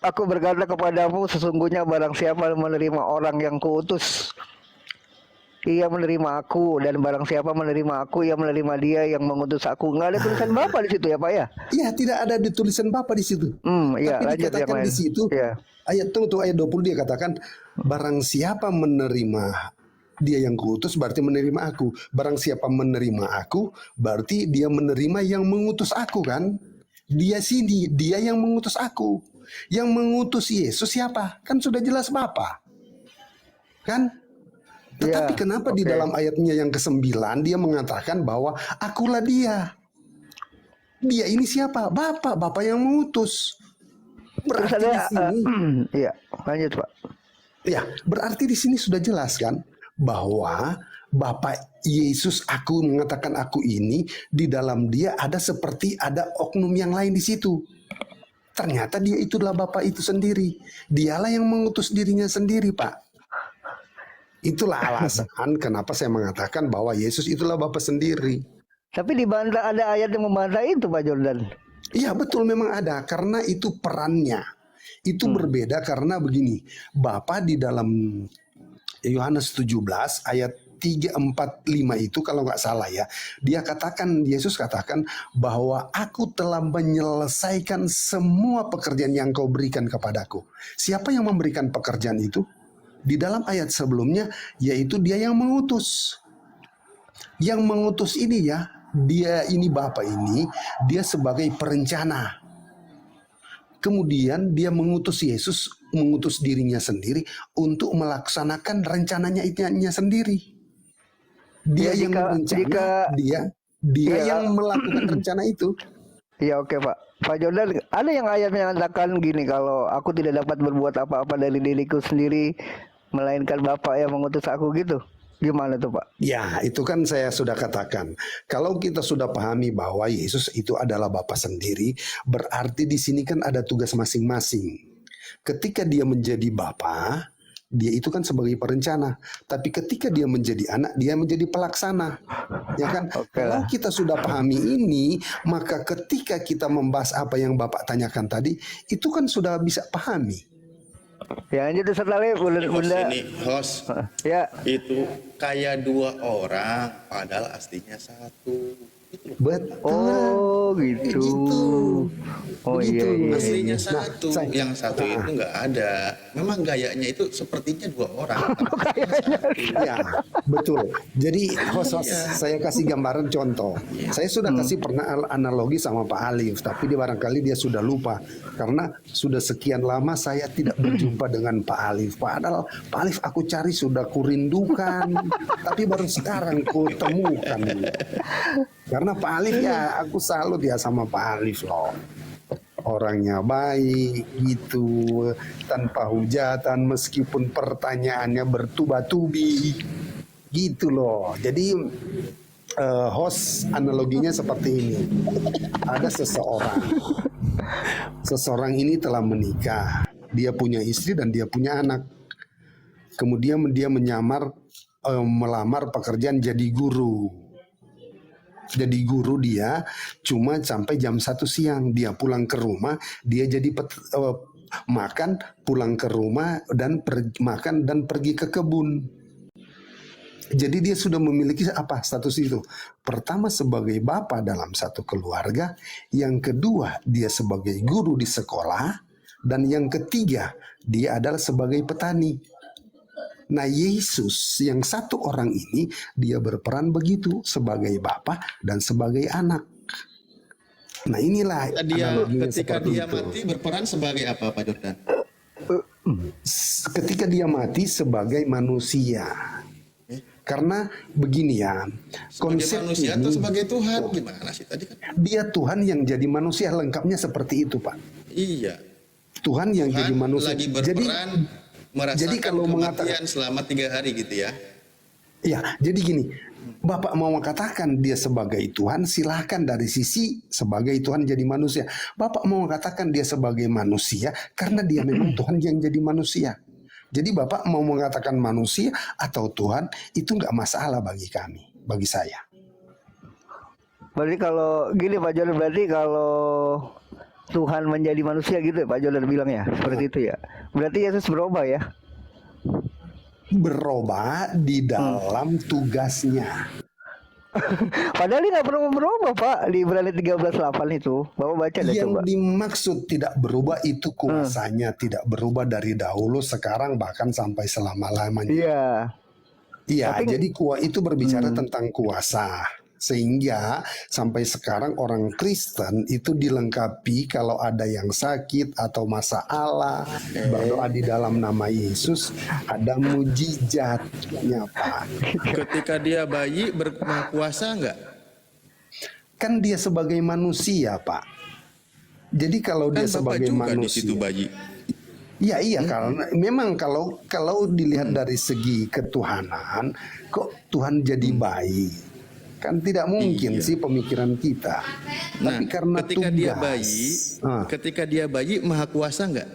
Aku berkata kepadamu, sesungguhnya barang siapa menerima orang yang kuutus, ia menerima aku, dan barang siapa menerima aku, ia menerima dia yang mengutus aku. Nggak ada tulisan Bapak di situ ya Pak ya? Iya, tidak ada di tulisan Bapa di situ. Iya, Tapi lanjut yang dikatakan lain. di situ Iya. ayat 20 dia katakan barang siapa menerima dia yang kuutus berarti menerima aku. Barang siapa menerima aku berarti dia menerima yang mengutus aku kan? Dia sini, dia yang mengutus aku. Yang mengutus Yesus siapa? Kan sudah jelas Bapa. Kan? Tetapi Iya, kenapa di oke. dalam ayatnya yang ke-9 dia mengatakan bahwa akulah dia. Dia ini siapa? Bapa yang mengutus. Terus Berarti ada, di sini, iya, lanjut Pak. ya, berarti di sini sudah jelas kan bahwa Bapak Yesus aku mengatakan aku ini di dalam dia ada seperti ada oknum yang lain di situ. Ternyata dia itulah Bapak itu sendiri. Dialah yang mengutus dirinya sendiri, Pak. Itulah alasan kenapa saya mengatakan bahwa Yesus itulah Bapa sendiri. Tapi dibantah, ada ayat yang membantah itu Pak Jordan. Iya betul memang ada karena itu perannya. Itu berbeda karena begini. Bapa di dalam Yohanes 17 ayat 3, 4, 5 itu kalau nggak salah ya. Yesus katakan bahwa aku telah menyelesaikan semua pekerjaan yang kau berikan kepadaku. Siapa yang memberikan pekerjaan itu? Di dalam ayat sebelumnya yaitu dia yang mengutus. Yang mengutus ini ya, dia ini Bapa ini, dia sebagai perencana. Kemudian dia mengutus Yesus, mengutus dirinya sendiri untuk melaksanakan rencananya itunya sendiri. Dia Ya, yang jika- merencana, jika- dia Iya. yang melakukan rencana itu. Ya oke Pak. Pak Jordan, ada yang ayat mengatakan gini, kalau aku tidak dapat berbuat apa-apa dari diriku sendiri, melainkan Bapak yang mengutus aku gitu. Gimana tuh Pak? Ya, itu kan saya sudah katakan. Kalau kita sudah pahami bahwa Yesus itu adalah Bapa sendiri, berarti di sini kan ada tugas masing-masing. Ketika dia menjadi Bapa, dia itu kan sebagai perencana. Tapi ketika dia menjadi anak, dia menjadi pelaksana. Ya kan? Oke Kalau lah. kita sudah pahami ini, maka ketika kita membahas apa yang Bapak tanyakan tadi, itu kan sudah bisa pahami. Ya lanjut Ustaz Lali, bunda. Ini host Ya, itu kayak dua orang padahal aslinya satu. Itu loh. Betul. oh gitu. Begitu. Oh Begitu. iya, iya. Aslinya Nah, satu, saya- yang satu itu nggak ada. Memang gayanya itu sepertinya dua orang. Ya, betul. Jadi host, saya kasih gambaran contoh. Saya sudah kasih pernah analogi sama Pak Alif, tapi dia barangkali dia sudah lupa karena sudah sekian lama saya tidak berjumpa dengan Pak Alif. Padahal Pak Alif aku cari sudah kurindukan, tapi baru sekarang kutemukan. Karena Pak Alif ya aku salut ya sama Pak Alif loh. Orangnya baik gitu, tanpa hujatan meskipun pertanyaannya bertubi-tubi gitu loh. Jadi host analoginya seperti ini. Ada seseorang ini telah menikah, dia punya istri dan dia punya anak. Kemudian dia melamar pekerjaan jadi guru. Jadi guru dia cuma sampai jam 1 siang. Dia pulang ke rumah, dia jadi makan, pulang ke rumah dan makan dan pergi ke kebun. Jadi dia sudah memiliki apa status itu? Pertama sebagai bapak dalam satu keluarga, yang kedua dia sebagai guru di sekolah, dan yang ketiga dia adalah sebagai petani. Nah Yesus yang satu orang ini dia berperan begitu sebagai bapa dan sebagai anak. Nah inilah analoginya Ketika seperti dia itu. mati berperan sebagai apa Pak Jordan? Ketika dia mati sebagai manusia. Karena begini ya, Sebagai konsep manusia ini atau sebagai Tuhan? Gimana sih tadi kan? dia Tuhan yang jadi manusia, lengkapnya seperti itu Pak. Iya. Tuhan yang jadi Tuhan manusia. lagi Jadi berperan merasakan jadi kalau kematian selama 3 hari gitu ya. ya, jadi gini, Bapak mau katakan dia sebagai Tuhan, silahkan dari sisi sebagai Tuhan jadi manusia. Bapak mau katakan dia sebagai manusia karena dia memang Tuhan yang jadi manusia. Jadi Bapak mau mengatakan manusia atau Tuhan itu nggak masalah bagi kami, bagi saya. Berarti kalau gini Pak Jordan, berarti kalau Tuhan menjadi manusia gitu ya Pak Jordan bilang ya, seperti itu ya. Berarti Yesus berubah ya. Berubah di dalam tugasnya. Padahal dia nggak pernah berubah Pak, di Ibrani 13:8 itu. Bapak baca deh Yang coba. dimaksud tidak berubah itu kuasanya tidak berubah dari dahulu, sekarang bahkan sampai selama-lamanya. Iya. Iya, Tapi- jadi itu berbicara tentang kuasa. Sehingga sampai sekarang orang Kristen itu dilengkapi kalau ada yang sakit atau masalah, berdoa di dalam nama Yesus, ada mujizatnya Pak. Ketika dia bayi berkuasa nggak? Kan dia sebagai manusia Pak. Jadi kalau Kan dia Bapak sebagai juga di manusia, situ bayi. iya karena memang kalau dilihat dari segi ketuhanan, kok Tuhan jadi bayi? Kan tidak mungkin Iya. sih pemikiran kita. Nah, Tapi karena ketika dia tugas, bayi, ketika dia bayi maha kuasa nggak?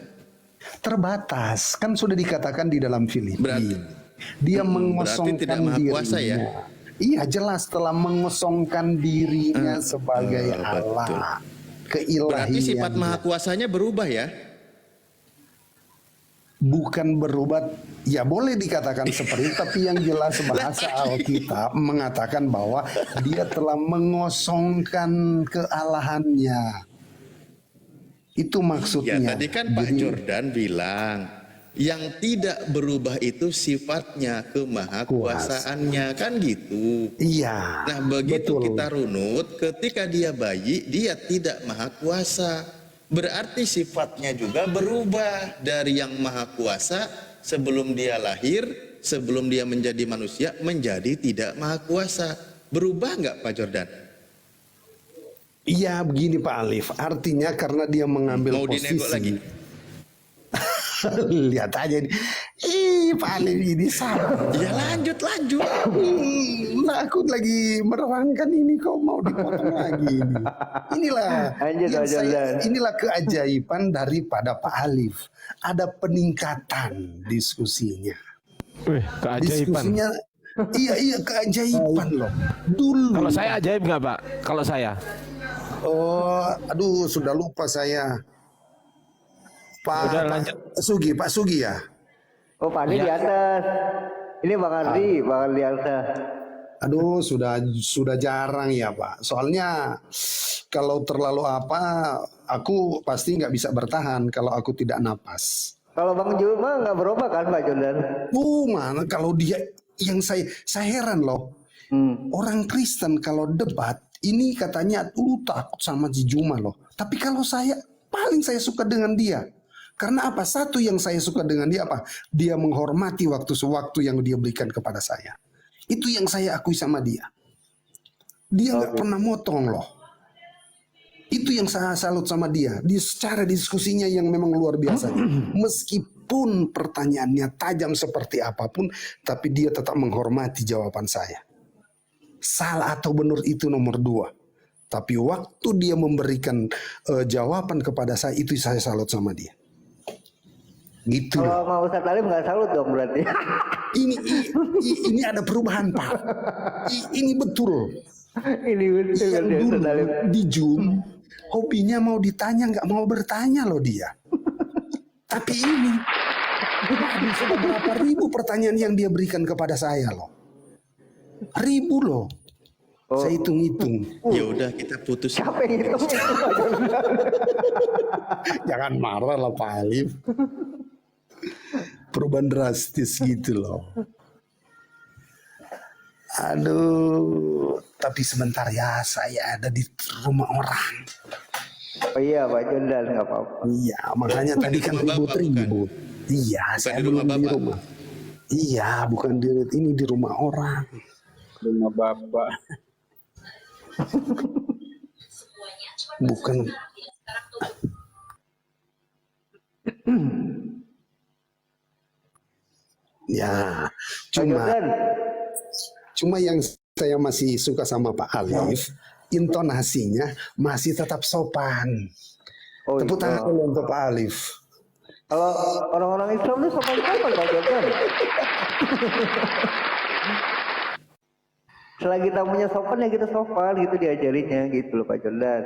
terbatas, kan sudah dikatakan di dalam Filipi. Berarti- Dia berarti mengosongkan tidak maha dirinya. kuasa ya? Iya jelas telah mengosongkan dirinya sebagai Allah. Keilahiannya. Berarti sifat maha kuasanya berubah ya? Bukan berubah, ya boleh dikatakan seperti itu, tapi yang jelas bahasa Alkitab mengatakan bahwa dia telah mengosongkan kealahannya. Itu Ya maksudnya. tadi kan Pak Jadi, Jordan bilang yang tidak berubah itu sifatnya kemahakuasaannya kan gitu. iya. Nah begitu betul. kita runut, ketika dia bayi dia tidak maha kuasa. Berarti sifatnya juga berubah dari yang maha kuasa sebelum dia lahir, sebelum dia menjadi manusia menjadi tidak maha kuasa. Berubah nggak Pak Jordan? Iya begini Pak Alif, artinya karena dia mengambil Mau dinego posisi. lagi? Lihat aja nih. Pak Alif ini sabar. Ya lanjut. Nah, aku lagi menerangkan ini kok mau dipotong lagi ini. Inilah Lanjut, yang Pak Jordan. inilah keajaiban daripada Pak Alif. Ada peningkatan diskusinya. Wih, keajaiban. Diskusinya iya keajaiban loh. Dulu Kalau saya ajaib nggak Pak? Kalau saya. oh aduh sudah lupa saya. Udah, Pak lanjut. Pak Sugi ya. Oh Pak Andi di atas. Ini Bang Ardi di atas. Aduh, sudah jarang ya Pak. Soalnya kalau terlalu aku pasti nggak bisa bertahan kalau aku tidak napas. Kalau Bang Jul mah nggak berubah kan Pak Jordan? Mana kalau dia yang saya heran loh. Orang Kristen kalau debat ini katanya takut sama Ji Juma loh. Tapi kalau saya paling saya suka dengan dia. Karena apa? Satu yang saya suka dengan dia apa? Dia menghormati waktu-waktu yang dia berikan kepada saya. Itu yang saya akui sama dia. Dia nggak pernah motong loh. Itu yang saya salut sama dia. Di secara diskusinya yang memang luar biasa. Meskipun pertanyaannya tajam seperti apapun, tapi dia tetap menghormati jawaban saya. Salah atau benar itu nomor 2. Tapi waktu dia memberikan jawaban kepada saya, itu saya salut sama dia. Gitu loh. Kalau mau Ustadz Alim nggak salut dong berarti. Ini ada perubahan Pak. Ini betul. Ini betul Yang kan ya, dulu Ustadz Alim. di Zoom hobinya mau ditanya nggak mau bertanya loh dia. Tapi ini sudah berapa ribu pertanyaan yang dia berikan kepada saya loh. Ribu loh. Saya hitung-hitung. Ya udah kita putus. Siapa yang hitung itu Pak Jordan? Jangan marah lah Pak Alif. Perubahan drastis gitu loh. Aduh, tapi sebentar ya, saya ada di rumah orang. Oh iya Pak Jordan nggak apa-apa. Iya, makanya Bukan tadi di kan rumah Bapak, ribut-ribut. Iya, saya di belum rumah di Bapak. rumah. Iya, bukan ini di rumah orang. Rumah Bapak. Bukan. Ya, Pak Jordan, cuma yang saya masih suka sama Pak Alif, intonasinya masih tetap sopan. oh Tepuk iya. tangan dulu untuk Pak Alif. Kalau orang-orang Islam itu sopan-sopan Pak Jordan. Selagi tamunya sopan ya kita sopan gitu diajarinya gitu loh Pak Jordan.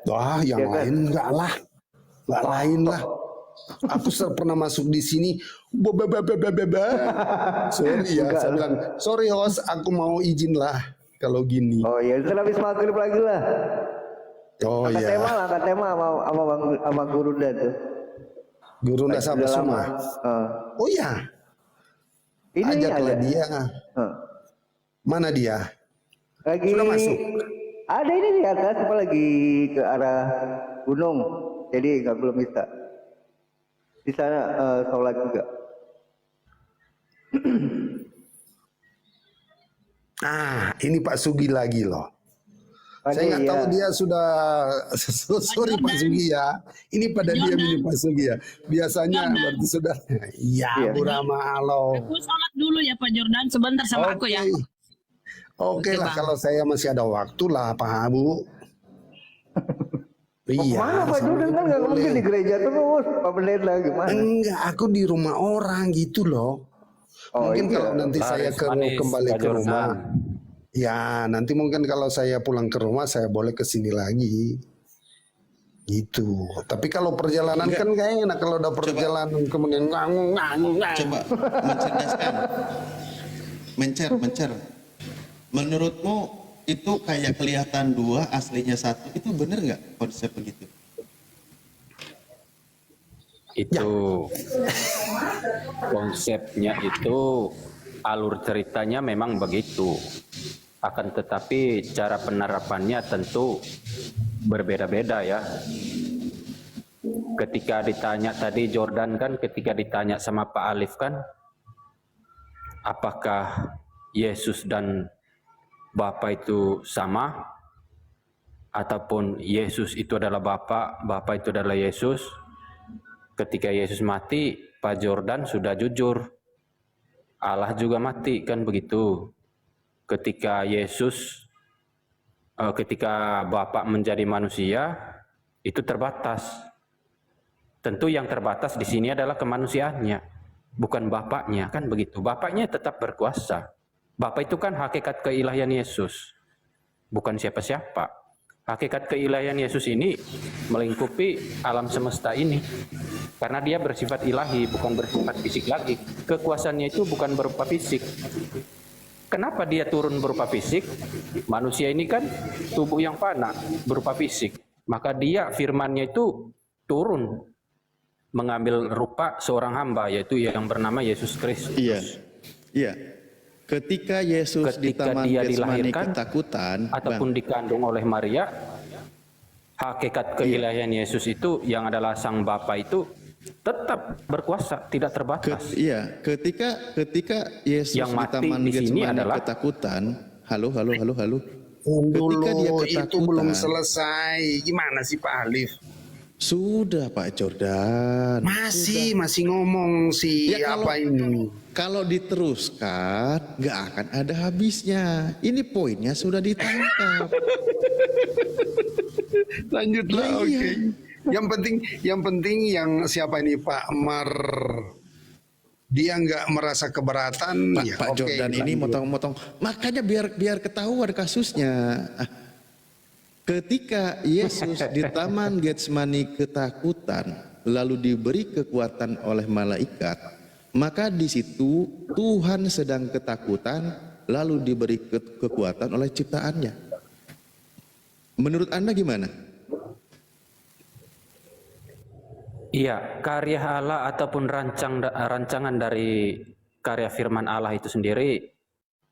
Wah, yang Ya kan? lain enggak lah. Enggak lain lah. Aku pernah masuk di sini. Sorry ya, saya bilang, sorry host, aku mau izin lah kalau gini. Oh iya, itu habis maghrib lagi lah. Oh Angkat iya, tema lah, angkat tema sama Guru Dan tuh. Guru nggak sampai Udah lama. semua. Oh iya, Ini ajaklah ada. dia. Mana dia? Lagi Sudah masuk? ada ini di atas, apa lagi ke arah gunung, jadi nggak belum bisa. Di sana sholat juga. Ini Pak Sugi lagi loh. Ada, Saya nggak ya. tahu dia sudah. Sorry Pak Sugi ya. Ini pada dia ini Pak Sugi ya. Biasanya berarti sudah. Iya, Iya. Bu Rama, halo. Aku sholat dulu ya Pak Jordan sebentar sama aku ya. Oke lah, Bang. kalau saya masih ada waktu lah Pak Bu. Iya. Mana Pak Jordan kan nggak mungkin di gereja terus, Pak Pendeta gimana? Enggak, aku di rumah orang gitu loh. Oh, Mungkin iya. kalau nanti saya kembali Pak ke rumah, Jordan. ya nanti mungkin kalau saya pulang ke rumah saya boleh ke sini lagi. Gitu. Tapi kalau perjalanan kan gak enak kalau udah perjalanan kemudian ngangung. Coba mencerdaskan. Mencer. Menurutmu itu kayak kelihatan dua, aslinya satu. Itu bener nggak konsep begitu? Itu konsepnya itu alur ceritanya memang begitu. Akan tetapi cara penerapannya tentu berbeda-beda ya. Ketika ditanya tadi Jordan kan ketika ditanya sama Pak Alif kan apakah Yesus dan Bapa itu sama ataupun Yesus itu adalah Bapa, Bapa itu adalah Yesus. Ketika Yesus mati, Pak Jordan sudah jujur. Allah juga mati, kan begitu. Ketika ketika Bapa menjadi manusia, itu terbatas. Tentu yang terbatas di sini adalah kemanusiaannya, bukan Bapaknya, kan begitu. Bapaknya tetap berkuasa. Bapa itu kan hakikat keilahian Yesus, bukan siapa-siapa. Hakikat keilahian Yesus ini melingkupi alam semesta ini. Karena dia bersifat ilahi, bukan bersifat fisik lagi. Kekuasaannya itu bukan berupa fisik. Kenapa dia turun berupa fisik? Manusia ini kan tubuh yang fana, berupa fisik. Maka dia firman-Nya itu turun mengambil rupa seorang hamba, yaitu yang bernama Yesus Kristus. Iya. Ketika Yesus di Ketika Taman dia Getsemani dilahirkan ketakutan, ataupun dikandung oleh Maria, hakikat keilahian Yesus itu yang adalah Sang Bapa itu tetap berkuasa, tidak terbatas. ketika Yesus Yang di mati Taman di sini Getsemani adalah ketakutan, halo. Dulu Ketika dia itu belum ketakutan. selesai. Gimana sih Pak Alif? Sudah Pak Jordan. Masih ngomong sih Ya, apa ini? Kalau diteruskan nggak akan ada habisnya. Ini poinnya sudah ditangkap. Lanjutlah, Lah, oke. iya. Yang penting yang siapa ini Pak Mar? Dia nggak merasa keberatan. Pak oke, Jordan ini lanjut. motong-motong. Makanya biar ketahuan kasusnya. Ketika Yesus di Taman Getsemani ketakutan, lalu diberi kekuatan oleh malaikat, maka di situ Tuhan sedang ketakutan, lalu diberi kekuatan oleh ciptaannya. Menurut Anda gimana? Iya, karya Allah ataupun rancangan dari karya firman Allah itu sendiri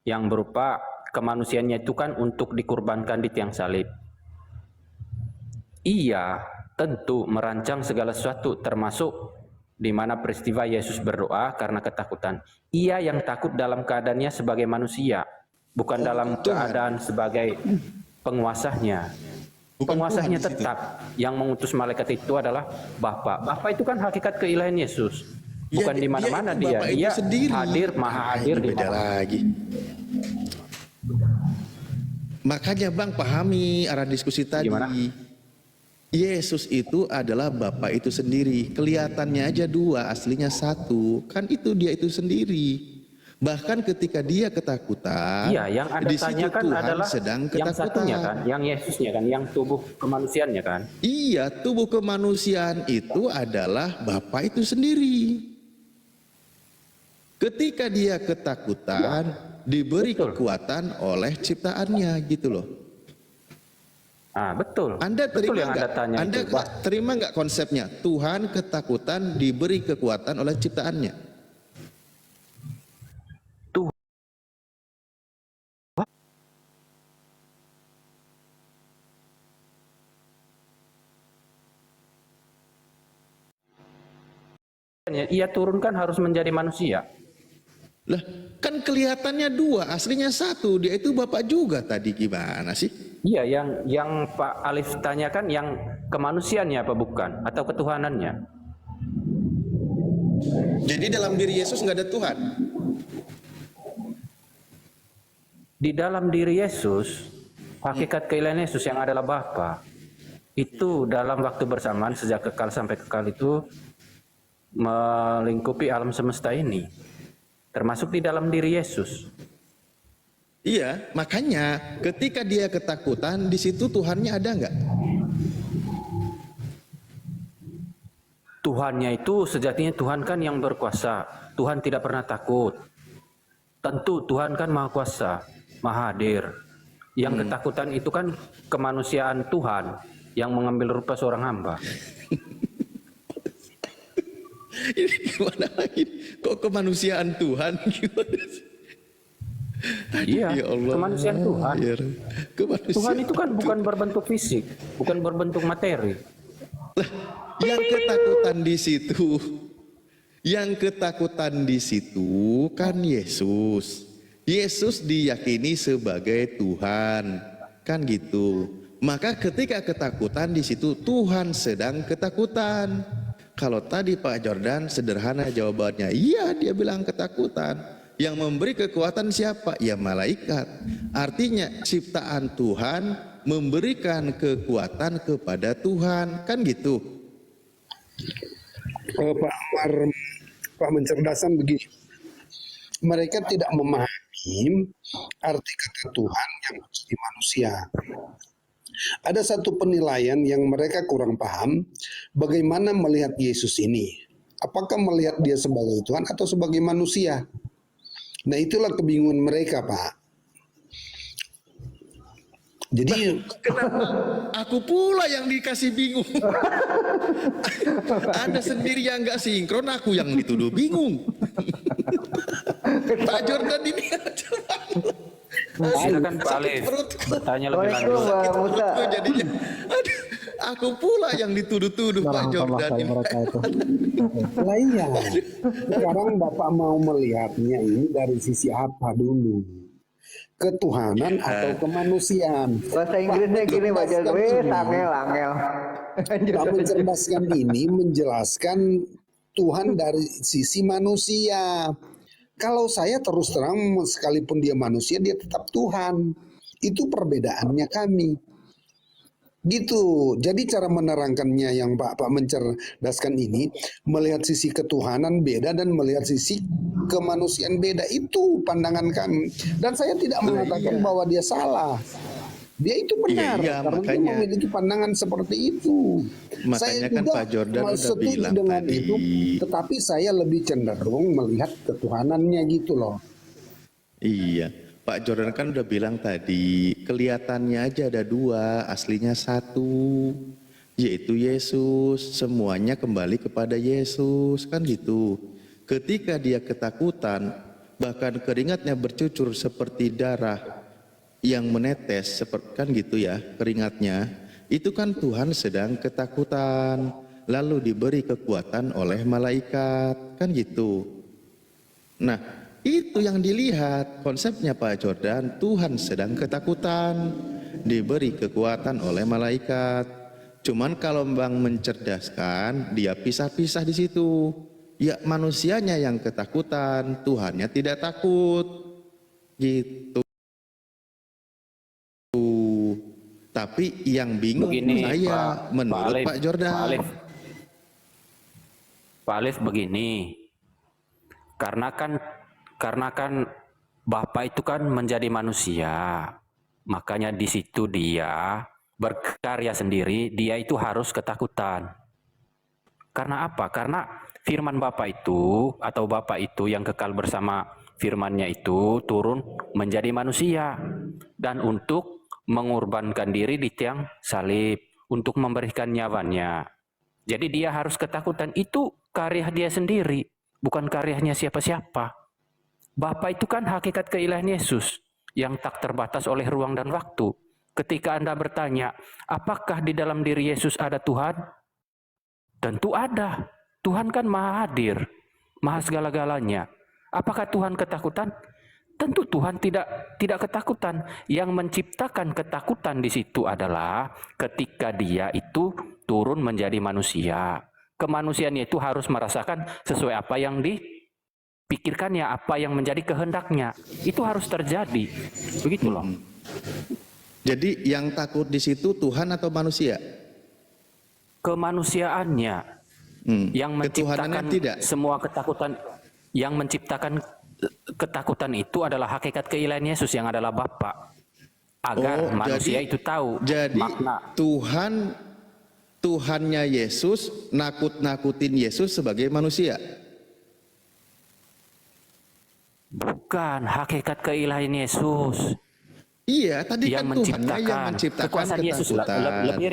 yang berupa kemanusiaannya itu kan untuk dikurbankan di tiang salib. Ia tentu merancang segala sesuatu termasuk di mana peristiwa Yesus berdoa karena ketakutan. Ia yang takut dalam keadaannya sebagai manusia, bukan dalam keadaan sebagai penguasanya. Bukan Penguasanya Tuhan di situ. tetap yang mengutus malaikat itu adalah Bapa. Bapa itu kan hakikat keilahian Yesus. Ya, Bukan di mana-mana dia. Bapa itu Dia sendiri. hadir, maha hadir Ini di beda mana. lagi. Makanya Bang pahami arah diskusi tadi. Gimana? Yesus itu adalah Bapa itu sendiri. Kelihatannya aja dua, aslinya satu. Kan itu dia itu sendiri. Bahkan ketika dia ketakutan, Iya, yang Anda di situ tanyakan Tuhan adalah sedang yang satunya ketakutan. kan, yang Yesusnya kan, yang tubuh kemanusiaannya kan. Iya, tubuh kemanusiaan itu adalah Bapa itu sendiri. Ketika dia ketakutan, diberi betul. kekuatan oleh ciptaannya gitu loh. Ah, betul. Anda Betul terima yang Anda nggak? tanya Anda itu. terima nggak konsepnya? Tuhan ketakutan diberi kekuatan oleh ciptaannya. Tuh, ia turunkan harus menjadi manusia. Lah, kan kelihatannya dua, aslinya satu. Dia itu Bapak juga tadi, gimana sih? Iya, yang Pak Alif tanyakan yang kemanusiaannya apa bukan atau ketuhanannya? Jadi dalam diri Yesus nggak ada Tuhan. Di dalam diri Yesus, hakikat keilahian Yesus yang adalah Bapa, itu dalam waktu bersamaan sejak kekal sampai kekal itu melingkupi alam semesta ini, termasuk di dalam diri Yesus. Iya, makanya ketika dia ketakutan, di situ Tuhannya ada nggak? Tuhannya itu sejatinya Tuhan kan yang berkuasa. Tuhan tidak pernah takut. Tentu Tuhan kan maha kuasa, maha hadir. Yang ketakutan itu kan kemanusiaan Tuhan yang mengambil rupa seorang hamba. Ini gimana lagi? Kok kemanusiaan Tuhan? Gimana sih? Iya, Ya Allah. kemanusiaan Tuhan. Ya, kemanusiaan Tuhan itu kan bukan berbentuk fisik, bukan berbentuk materi. Lah, yang ketakutan di situ, yang ketakutan di situ kan Yesus. Yesus diyakini sebagai Tuhan, kan gitu. Maka ketika ketakutan di situ Tuhan sedang ketakutan. Kalau tadi Pak Jordan sederhana jawabannya, iya dia bilang ketakutan. Yang memberi kekuatan siapa? Ya malaikat. Artinya ciptaan Tuhan memberikan kekuatan kepada Tuhan, kan gitu. Pak Amar, Pak Mencerdasan begini, mereka tidak memahami arti kata Tuhan yang menjadi manusia. Ada satu penilaian yang mereka kurang paham, bagaimana melihat Yesus ini. Apakah melihat dia sebagai Tuhan atau sebagai manusia? Nah itulah kebingungan mereka, Pak. Jadi Kenapa aku pula yang dikasih bingung? Anda sendiri yang nggak sinkron, aku yang dituduh bingung. Pak Jordan ini aja. Silakan Pak Alif bertanya lebih lanjut. Waalaikumsalam, Bang Musa. Perutku jadinya, aduh, aku pula yang dituduh-tuduh Pak Jordan ini. lah iya, sekarang Bapak mau melihatnya ini dari sisi apa dulu? Ketuhanan atau kemanusiaan? Bahasa Inggrisnya gini Pak Jordan, angel. Pak Mencerdaskan ini menjelaskan Tuhan dari sisi manusia. Kalau saya terus terang, sekalipun dia manusia, dia tetap Tuhan. Itu perbedaannya kami. Gitu. Jadi cara menerangkannya yang Pak mencerdaskan ini, melihat sisi ketuhanan beda dan melihat sisi kemanusiaan beda. Itu pandangan kami. Dan saya tidak mengatakan bahwa dia salah. Dia itu benar, Iya, karena dia makanya. memiliki pandangan seperti itu. Makanya Saya kan juga Pak Jordan udah setuju bilang dengan tadi. itu, tetapi saya lebih cenderung melihat ketuhanannya gitu loh. Iya, Pak Jordan kan udah bilang tadi, kelihatannya aja ada dua, aslinya satu, yaitu Yesus. Semuanya kembali kepada Yesus, kan gitu. Ketika dia ketakutan, bahkan keringatnya bercucur seperti darah yang menetes, seperti kan gitu ya, keringatnya. Itu kan Tuhan sedang ketakutan, lalu diberi kekuatan oleh malaikat, kan gitu. Nah, itu yang dilihat konsepnya Pak Jordan, Tuhan sedang ketakutan, diberi kekuatan oleh malaikat. Cuman kalau Bang mencerdaskan, dia pisah-pisah di situ. Ya manusianya yang ketakutan, Tuhannya tidak takut. Gitu. Tapi yang bingung Begini, saya menurut Alif, Pak Jordan. Pak Alif begini, karena kan Bapak itu kan menjadi manusia, makanya di situ dia berkarya sendiri, dia itu harus ketakutan. Karena apa? Karena firman Bapak itu atau Bapak itu yang kekal bersama firman-Nya itu turun menjadi manusia dan untuk mengorbankan diri di tiang salib untuk memberikan nyawanya. Jadi dia harus ketakutan, itu karya dia sendiri, bukan karyanya siapa-siapa. Bapa itu kan hakikat keilahian Yesus yang tak terbatas oleh ruang dan waktu. Ketika Anda bertanya, apakah di dalam diri Yesus ada Tuhan? Tentu ada. Tuhan kan maha hadir, maha segala-galanya. Apakah Tuhan ketakutan? Tentu Tuhan tidak ketakutan. Yang menciptakan ketakutan di situ adalah ketika dia itu turun menjadi manusia. Kemanusiaannya itu harus merasakan sesuai apa yang dipikirkannya, apa yang menjadi kehendaknya. Itu harus terjadi. Begitu loh. Jadi yang takut di situ Tuhan atau manusia? Kemanusiaannya yang Ketuhanannya menciptakan tidak. semua ketakutan, yang menciptakan ketakutan itu adalah hakikat keilahian Yesus yang adalah Bapa. Agar manusia itu tahu jadi makna. Tuhannya Yesus nakut-nakutin Yesus sebagai manusia. Bukan hakikat keilahian Yesus Iya, tadi yang kan Tuhannya yang menciptakan menciptakan kekuasaan Yesus. ketakutan. Lebih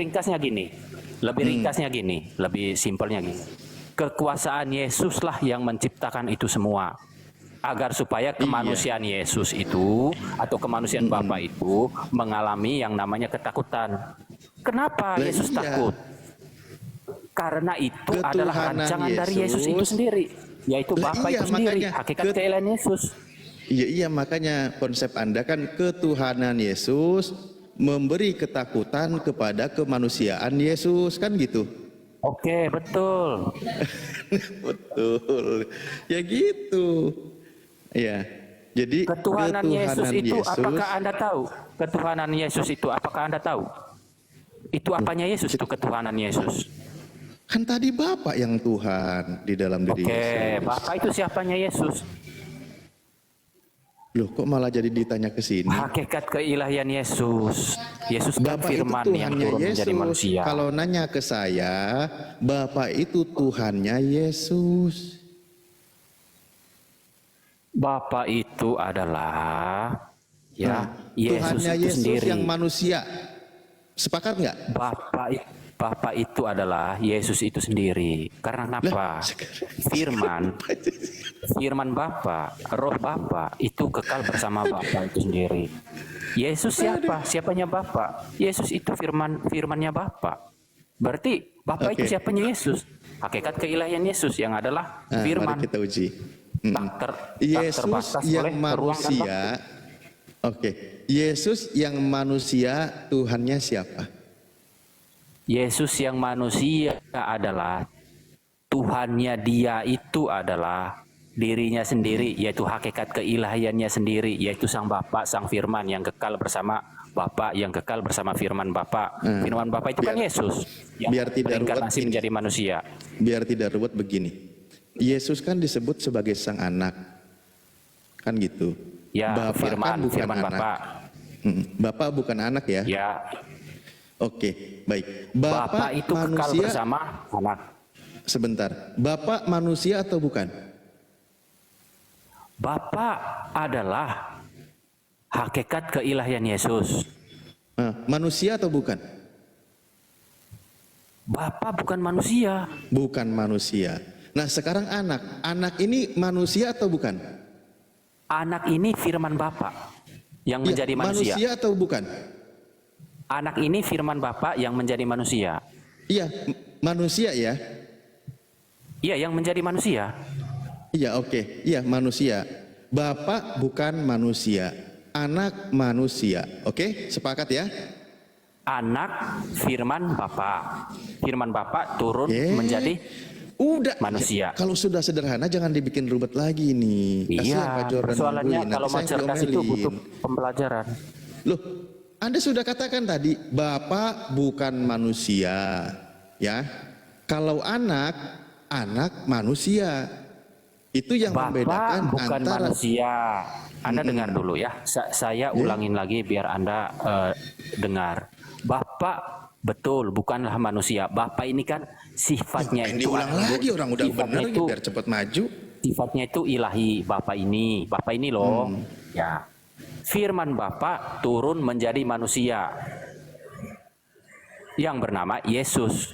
ringkasnya gini, lebih simpelnya gini. Kekuasaan Yesus lah yang menciptakan itu semua. Agar supaya kemanusiaan Yesus itu atau kemanusiaan Bapa itu mengalami yang namanya ketakutan. Kenapa Lah Yesus iya. takut? Karena itu adalah Ketuhanan rancangan dari Yesus itu sendiri, yaitu Lah Bapa iya, itu sendiri, makanya hakikat keilahian Yesus. Iya, makanya konsep Anda kan ketuhanan Yesus memberi ketakutan kepada kemanusiaan Yesus, kan gitu. Oke, betul. Betul. Ya gitu. Ya. Jadi Ketuhanan Yesus itu apakah Anda tahu? Ketuhanan Yesus itu apakah Anda tahu? Itu apanya Yesus itu ketuhanan Yesus? kan tadi Bapak yang Tuhan di dalam diri Oke, Yesus. Bapak itu siapanya Yesus? Loh, kok malah jadi ditanya ke sini? Hakikat keilahian Yesus. Yesus kan Bapak itu firman yang Tuhannya turun menjadi Yesus. manusia. Kalau nanya ke saya, Bapak itu Tuhannya Yesus. Bapak itu adalah Yesus Tuhannya itu Yesus sendiri. yang manusia. Sepakat nggak? Bapak itu adalah Yesus itu sendiri. Karena kenapa? Firman Bapa, Roh Bapa itu kekal bersama Bapa itu sendiri. Yesus siapa? Siapanya Bapa? Yesus itu firmannya Bapa. Berarti Bapa itu siapanya Yesus? Hakikat keilahian Yesus yang adalah firman. Mari kita uji. Tak Yesus terbatas yang oleh ruang dan manusia. Oke, Yesus yang manusia Tuhannya siapa? Yesus yang manusia adalah Tuhannya, dia itu adalah dirinya sendiri, yaitu hakikat keilahiannya sendiri, yaitu Sang Bapa, Sang Firman yang kekal bersama Bapa, yang kekal bersama Firman Bapa. Firman Bapa itu kan Yesus yang biar tidak berinkarnasi ruwet, menjadi manusia. Biar tidak ruwet begini. Yesus kan disebut sebagai Sang Anak. Kan gitu. Ya, Bapak kan bukan Firman anak. Bapa. Bapak bukan anak ya? Ya, Oke, baik. Bapa itu kekal manusia, bersama anak. sebentar. Bapak manusia atau bukan? Bapa adalah hakikat keilahian Yesus. Manusia atau bukan? Bapa bukan manusia. Bukan manusia. Nah, sekarang anak. Anak ini manusia atau bukan? Anak ini firman Bapa yang Ya, menjadi manusia. manusia atau bukan? Anak ini firman Bapa yang menjadi manusia. Iya, manusia ya. Iya, yang menjadi manusia. Iya, oke. Iya, manusia. Bapak bukan manusia. Anak manusia. Oke, sepakat ya? Anak firman Bapa. Firman Bapa turun menjadi udah manusia. Ya, kalau sudah sederhana jangan dibikin ribet lagi nih. Kasihan Pak Iya, Jordan persoalannya nungguin, kalau nanti mau saya cerdas itu diomelin. butuh pembelajaran. Loh, Anda sudah katakan tadi, Bapa bukan manusia, ya. Kalau anak, anak manusia. Itu yang Bapak membedakan bukan antara manusia. Anda dengar dulu ya. Saya ulangin lagi biar Anda dengar. Bapak betul bukanlah manusia. Bapak ini kan sifatnya Ini itu diulang lagi, orang udah sifatnya benar itu biar cepat maju. sifatnya itu ilahi. Bapak ini loh. Ya. Firman Bapa turun menjadi manusia yang bernama Yesus.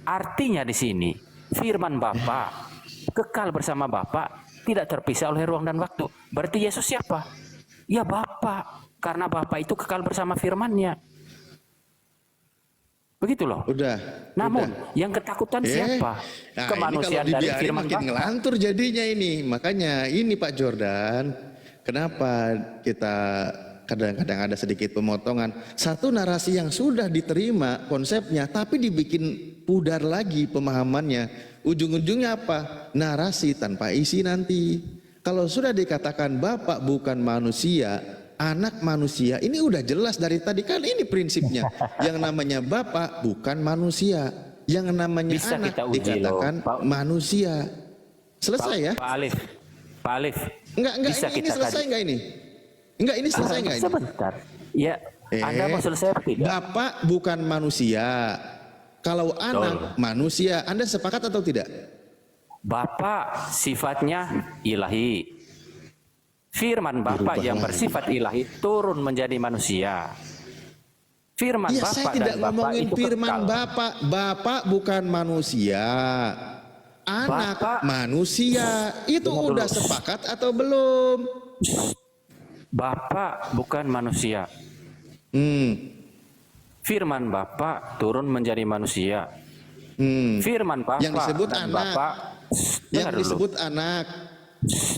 Artinya di sini firman Bapa kekal bersama Bapa, tidak terpisah oleh ruang dan waktu. Berarti Yesus siapa? Ya Bapa, karena Bapa itu kekal bersama firman-Nya. Begitu loh. Udah. Namun udah. yang ketakutan siapa? Nah, Kemanusiaan ini kalau dari dibiarin firman makin Bapa. ngelantur jadinya ini. Makanya ini Pak Jordan, kenapa kita kadang-kadang ada sedikit pemotongan. Satu narasi yang sudah diterima konsepnya, tapi dibikin pudar lagi pemahamannya. Ujung-ujungnya apa? Narasi tanpa isi nanti. Kalau sudah dikatakan Bapak bukan manusia, anak manusia, ini udah jelas dari tadi kan ini prinsipnya. Yang namanya Bapak bukan manusia, yang namanya Bisa anak kita uji dikatakan loh, Pak. manusia. Selesai ya? Pak Alif. Enggak, Bisa ini kita selesai tadi. enggak ini? Enggak, ini selesai enggak ini? Sebentar. Ya, Anda mau selesai apa tidak? Bapak bukan manusia. Kalau anak manusia, Anda sepakat atau tidak? Bapak sifatnya ilahi. Firman Bapak yang bersifat ilahi turun menjadi manusia. Firman Iya, Bapak saya tidak dan Bapak ngomongin itu firman kekal. Bapak. Bapak bukan manusia. Anak Bapak- manusia. Itu Dengar udah dulu. sepakat atau belum? Bapak bukan manusia. Firman Bapak turun menjadi manusia. Firman Bapak Yang disebut dan anak. Bapak Yang dengar dulu. disebut anak.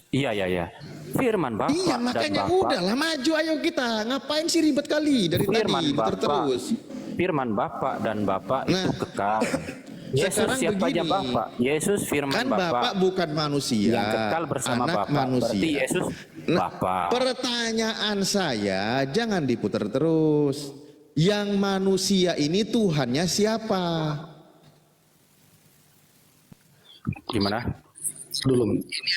Iya. Firman Bapak Iya, dan makanya Bapak. udahlah maju ayo kita. Ngapain sih ribet kali dari Firman tadi Bapak, terus. firman Bapak dan Bapak itu Nah, kekal. Yesus sekarang siapa aja begini. Bapak? Yesus firman Kan Bapak, Bapak bukan manusia, yang kekal bersama anak Bapak. manusia. Berarti Yesus Nah, Bapak. pertanyaan saya jangan diputar terus. Yang manusia ini Tuhannya siapa? Gimana? Dulu.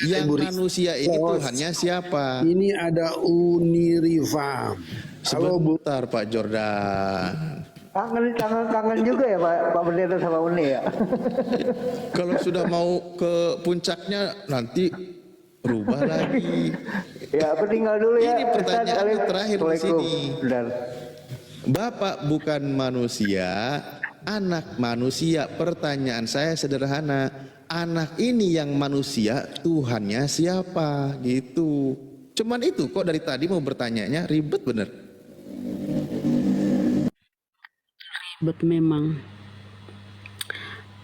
Yang manusia ini Tuhannya siapa? Ini ada Uniriva. Halo Bu. Sebentar Pak Jordan. Kangen juga ya Pak Pendeta sama Uni ya. Kalau sudah mau ke puncaknya nanti berubah lagi. Ya aku tinggal dulu ya. Ini pertanyaan Ustaz, terakhir di Assalamualaikum. sini. Dan Bapak bukan manusia, anak manusia. Pertanyaan saya sederhana. Anak ini yang manusia, Tuhannya siapa? Gitu. Cuman itu kok dari tadi mau bertanyanya ribet bener. Ribet memang.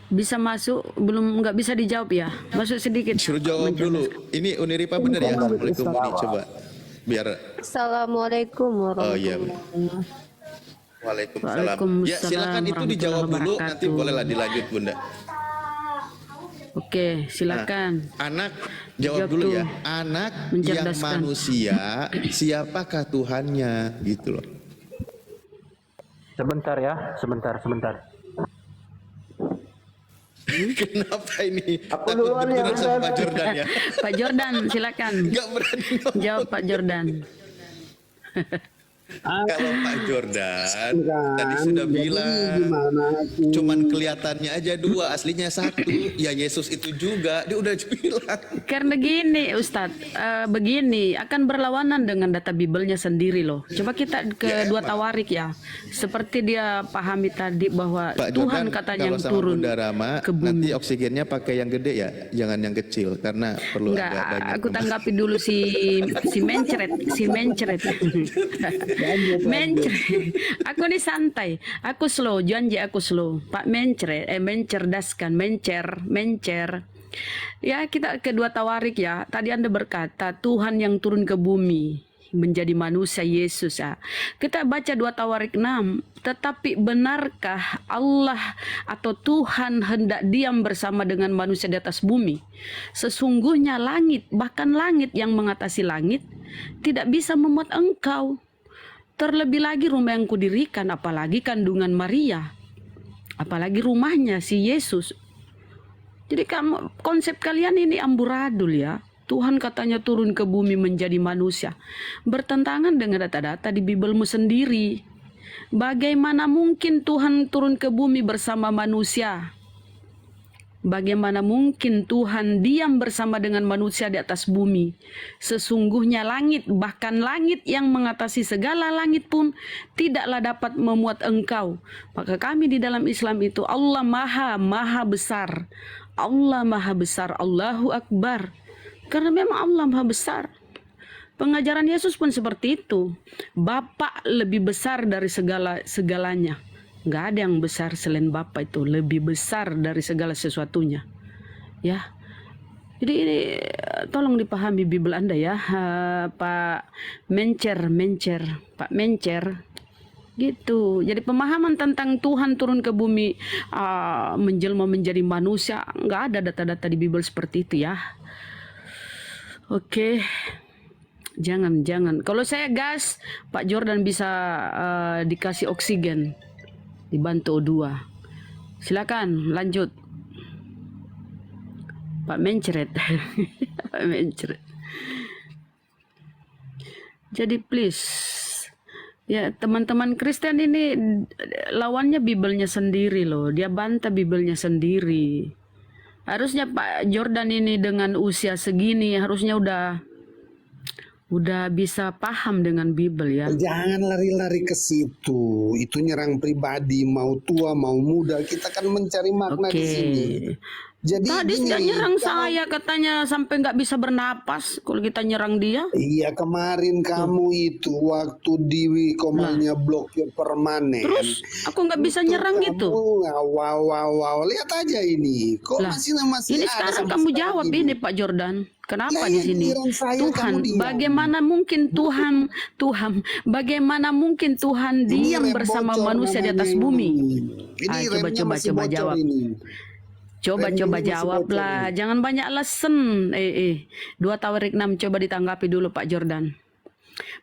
Bisa masuk, belum nggak bisa dijawab ya? Masuk sedikit. Suruh jawab dulu. Ini Uniripa bener ya? Assalamualaikum Uni. Coba. Biar. Assalamualaikum Oh iya. warahmatullahi Waalaikumsalam. Ya silakan itu dijawab dulu. Nanti bolehlah dilanjut Bunda. Oke, silakan. Anak jawab Jawab dulu tuh. ya. Anak yang Mencerdaskan. manusia, siapakah Tuhannya? Gitu loh. Sebentar ya, sebentar. Kenapa ini? Aku Takut duluan ya, benturan sama Ustaz. Pak Jordan ya? Pak Jordan, silakan. Gak berani ngomong. Jawab Pak Jordan. Kalau Pak Jordan Kan, tadi sudah jadi bilang gimana aku? cuman kelihatannya aja dua, aslinya satu. Ya Yesus itu juga, dia udah bilang. Karena gini Ustadz, begini akan berlawanan dengan data Bibelnya sendiri loh. Coba kita ke Ya, dua emang. Tawarik ya. Seperti dia pahami tadi bahwa Pak Tuhan Jordan katanya kalau yang sama turun Bunda Rama ke nanti bumi. oksigennya pakai yang gede ya, jangan yang kecil karena perlu Enggak, agak banyak. aku tanggapi dulu si mencret. Mencret. Aku nih santai. Aku slow, janji aku slow. Pak mencerdaskan, mencer. Ya, kita kedua Tawarik ya. Tadi Anda berkata Tuhan yang turun ke bumi menjadi manusia Yesus ya. Kita baca 2 Tawarik 6. Tetapi benarkah Allah atau Tuhan hendak diam bersama dengan manusia di atas bumi? Sesungguhnya langit, bahkan langit yang mengatasi langit tidak bisa memuat engkau. Terlebih lagi rumah yang kudirikan, apalagi kandungan Maria, apalagi rumahnya si Yesus. Jadi konsep kalian ini amburadul ya. Tuhan katanya turun ke bumi menjadi manusia, bertentangan dengan data-data di Bibelmu sendiri. Bagaimana mungkin Tuhan turun ke bumi bersama manusia? Bagaimana mungkin Tuhan diam bersama dengan manusia di atas bumi? Sesungguhnya langit, bahkan langit yang mengatasi segala langit pun tidaklah dapat memuat engkau. Maka kami di dalam Islam itu Allah maha besar. Allah maha besar, Allahu Akbar. Karena memang Allah maha besar. Pengajaran Yesus pun seperti itu. Bapa lebih besar dari segalanya. Nggak ada yang besar selain Bapa, itu lebih besar dari segala sesuatunya. Ya. Jadi ini tolong dipahami Bible Anda ya, Pak Mencer. Gitu. Jadi pemahaman tentang Tuhan turun ke bumi, menjelma menjadi manusia, nggak ada data-data di Bible seperti itu ya. Oke. Jangan. Kalau saya gas, Pak Jordan bisa dikasih oksigen. Dibantu O2. Silakan lanjut. Pak Mencret. Pak Mencret. Jadi please, ya teman-teman Kristen ini lawannya Bibelnya sendiri loh. Dia bantah Bibelnya sendiri. Harusnya Pak Jordan ini dengan usia segini harusnya udah bisa paham dengan Bible ya. Jangan lari-lari ke situ. Itu nyerang pribadi, mau tua mau muda. Kita kan mencari makna di sini. Jadi tadi gini, sudah nyerang saya, katanya sampai nggak bisa bernapas kalau kita nyerang dia. Iya, kemarin kamu itu waktu di komalnya blokir permanen. Terus aku nggak bisa nyerang gitu. Wow. Lihat aja ini. Kok masih ini ada sekarang sampai kamu sekarang jawab ini Pak Jordan. Kenapa Lah, di yang sini? nyerang saya, Tuhan, kamu diam. bagaimana mungkin Tuhan, bagaimana mungkin Tuhan diam rem bersama bocor manusia di namanya atas ini. bumi? Ini remnya masih Coba bocor jawab. ini. Coba jawablah, jangan banyak alasan. 2 Tawarik 6 coba ditanggapi dulu Pak Jordan.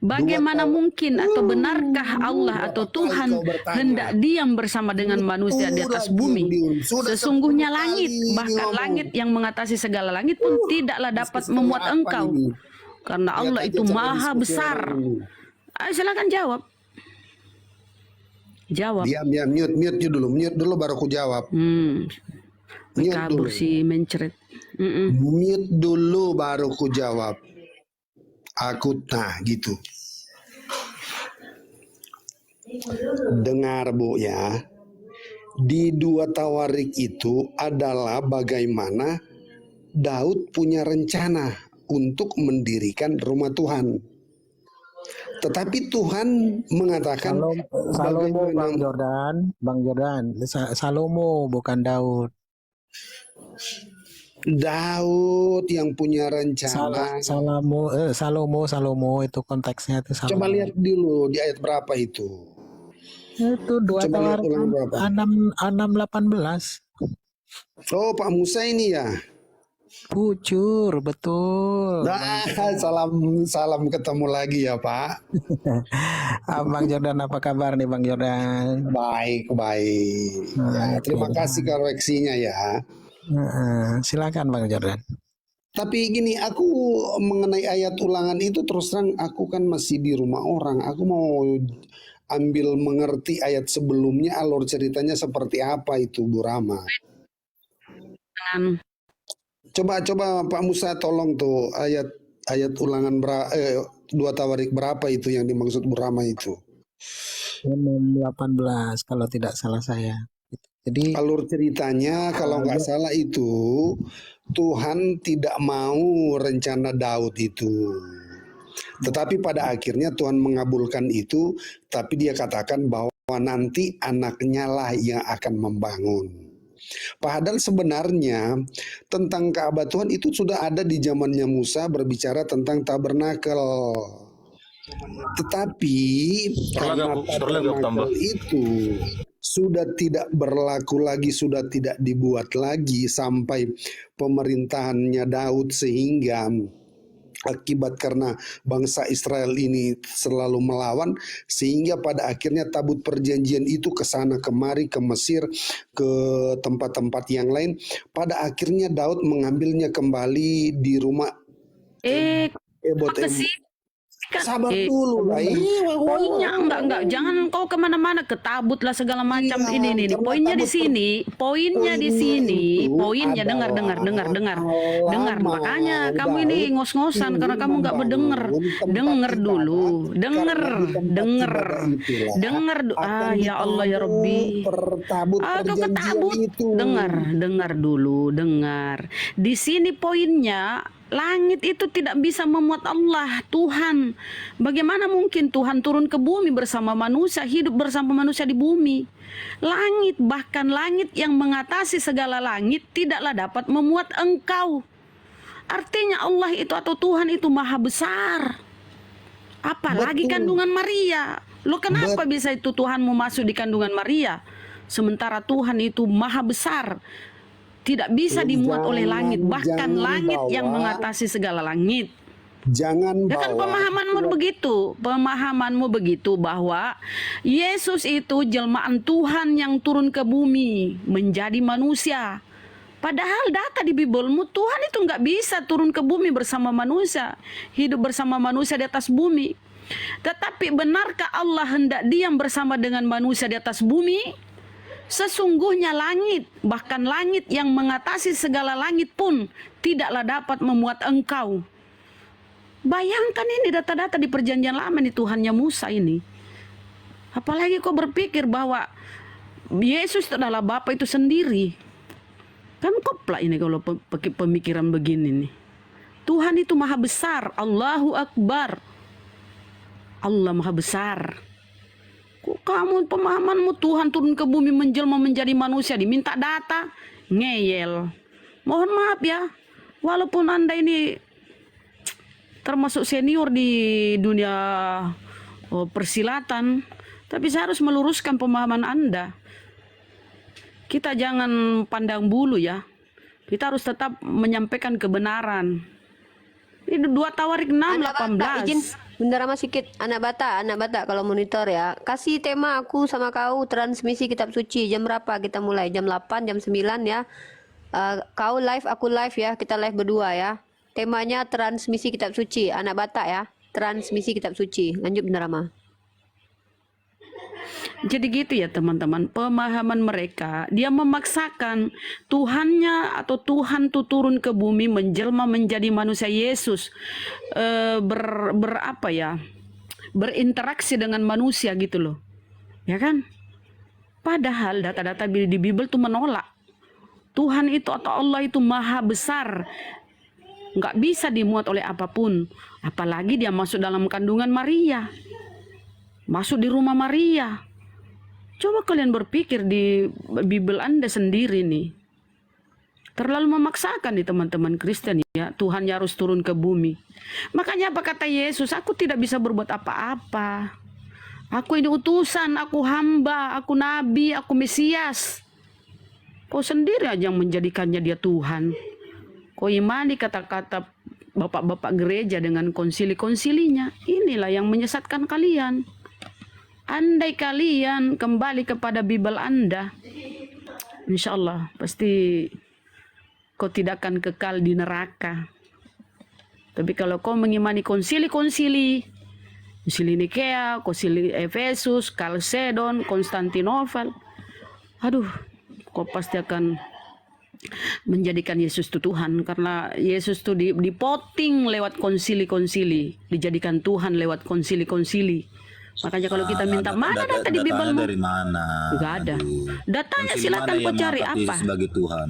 Bagaimana mungkin atau benarkah Allah atau Tuhan hendak diam bersama dengan manusia di atas bumi? Sesungguhnya langit, bahkan langit yang mengatasi segala langit pun tidaklah dapat memuat engkau. Karena Allah itu maha besar. Ayo silakan jawab. Jawab. Diam, mute dulu baru aku jawab. Kabur si Mencret. Mute dulu baru ku jawab. Aku gitu. Dengar Bu ya. Di 2 Tawarik itu adalah bagaimana Daud punya rencana untuk mendirikan rumah Tuhan. Tetapi Tuhan mengatakan Salomo, Bang Jordan, Salomo bukan Daud. Daud yang punya rencana. Salomo itu konteksnya itu Salomo. Coba lihat dulu di ayat berapa itu. Itu 2 Tawarik 6:18. Oh, Pak Musa ini ya. Pucur, betul. Nah, salam ketemu lagi ya Pak. Bang Jordan, apa kabar nih Bang Jordan? Baik. Ya, terima kasih koreksinya ya. Silakan Bang Jordan. Tapi gini, aku mengenai ayat ulangan itu terus terang aku kan masih di rumah orang. Aku mau ambil mengerti ayat sebelumnya, alur ceritanya seperti apa itu Bu Rama. Coba Pak Musa tolong tuh ayat ulangan 2 Tawarik berapa itu yang dimaksud Bu Rama itu. 6:18 kalau tidak salah saya. Jadi alur ceritanya kalau nggak salah itu Tuhan tidak mau rencana Daud itu. Tetapi pada akhirnya Tuhan mengabulkan itu, tapi dia katakan bahwa nanti anaknya lah yang akan membangun. Padahal sebenarnya tentang Ka'bah Tuhan itu sudah ada di zamannya Musa berbicara tentang tabernakel. Tetapi karena tabernakel itu sudah tidak berlaku lagi, sudah tidak dibuat lagi sampai pemerintahannya Daud, sehingga akibat karena bangsa Israel ini selalu melawan, sehingga pada akhirnya tabut perjanjian itu ke sana kemari, ke Mesir, ke tempat-tempat yang lain. Pada akhirnya Daud mengambilnya kembali di rumah Ebot. Apa sih? Kan, Sabar dulu lah. poinnya enggak, jangan kau kemana-mana ke tabut lah segala macam. Iya, Ini karena poinnya di tabut sini, poinnya di sini, itu poinnya dengar, adalah dengar. lama, Makanya kamu ini Daud ngos-ngosan karena kamu nggak membangun berdengar. tempat Dengar ibadah, dulu, karena dengar, di tempat dengar, ibadah itulah dengar. akan Ya Allah ya ditaruh Rabbi. tabut Aku ke perjanjian tabut. itu. Dengar dulu, dengar. Di sini poinnya, langit itu tidak bisa memuat Allah, Tuhan. Bagaimana mungkin Tuhan turun ke bumi bersama manusia, hidup bersama manusia di bumi? Langit, bahkan langit yang mengatasi segala langit, tidaklah dapat memuat engkau. Artinya Allah itu atau Tuhan itu maha besar. Apalagi Betul. kandungan Maria. Lo kenapa bisa itu Tuhanmu masuk di kandungan Maria? Sementara Tuhan itu maha besar. Tidak bisa dimuat oleh langit, bahkan jangan langit yang bawa- mengatasi segala langit. Jangan Ya kan bawa pemahamanmu begitu bahwa Yesus itu jelmaan Tuhan yang turun ke bumi menjadi manusia. Padahal data di Bibelmu Tuhan itu nggak bisa turun ke bumi bersama manusia, hidup bersama manusia di atas bumi. Tetapi benarkah Allah hendak diam bersama dengan manusia di atas bumi? Sesungguhnya langit, bahkan langit yang mengatasi segala langit pun tidaklah dapat memuat engkau. Bayangkan ini data-data di perjanjian lama nih Tuhannya Musa ini. Apalagi kau berpikir bahwa Yesus adalah Bapa itu sendiri. Kan koplak ini kalau pakai pemikiran begini nih. Tuhan itu maha besar, Allahu Akbar. Allah maha besar. Kok kamu pemahamanmu Tuhan turun ke bumi menjelma menjadi manusia diminta data? Ngeyel. Mohon maaf ya. Walaupun Anda ini termasuk senior di dunia persilatan, tapi saya harus meluruskan pemahaman Anda. Kita jangan pandang bulu ya. Kita harus tetap menyampaikan kebenaran. Ini 2 Tawarik 6, Anak Bata, izin 18. bentar mas sikit. Anak Bata kalau monitor ya. Kasih tema aku sama kau transmisi kitab suci. Jam berapa kita mulai? Jam 8, jam 9 ya. Kau live, aku live ya. Kita live berdua ya. Temanya transmisi kitab suci. Anak Bata ya. Transmisi kitab suci. Lanjut Bunda Rama. Jadi gitu ya teman-teman, pemahaman mereka, dia memaksakan Tuhannya atau Tuhan tuh turun ke bumi menjelma menjadi manusia Yesus, berinteraksi dengan manusia gitu loh, ya kan? Padahal data-data di Bible tuh menolak. Tuhan itu atau Allah itu maha besar, nggak bisa dimuat oleh apapun, apalagi dia masuk dalam kandungan Maria, masuk di rumah Maria. Coba kalian berpikir di Bible Anda sendiri nih. Terlalu memaksakan nih teman-teman Kristen ya. Tuhan harus turun ke bumi. Makanya apa kata Yesus? Aku tidak bisa berbuat apa-apa. Aku ini utusan, aku hamba, aku nabi, aku Mesias. Kau sendiri aja yang menjadikannya dia Tuhan. Kau imani kata-kata bapak-bapak gereja dengan konsili-konsilinya. Inilah yang menyesatkan kalian. Andai kalian kembali kepada Bible Anda, insya Allah pasti kau tidak akan kekal di neraka. Tapi kalau kau mengimani konsili-konsili, konsili Nikea, konsili Efesus, Kalsedon, Konstantinopel, aduh, kau pasti akan menjadikan Yesus itu Tuhan, karena Yesus itu dipoting lewat konsili-konsili, dijadikan Tuhan lewat konsili-konsili. Makanya kalau kita minta mana data di Bible dari mana? Nggak ada. Aduh. Datanya Konsili silakan mana kau yang cari mengangkat apa. Yesus sebagai Tuhan?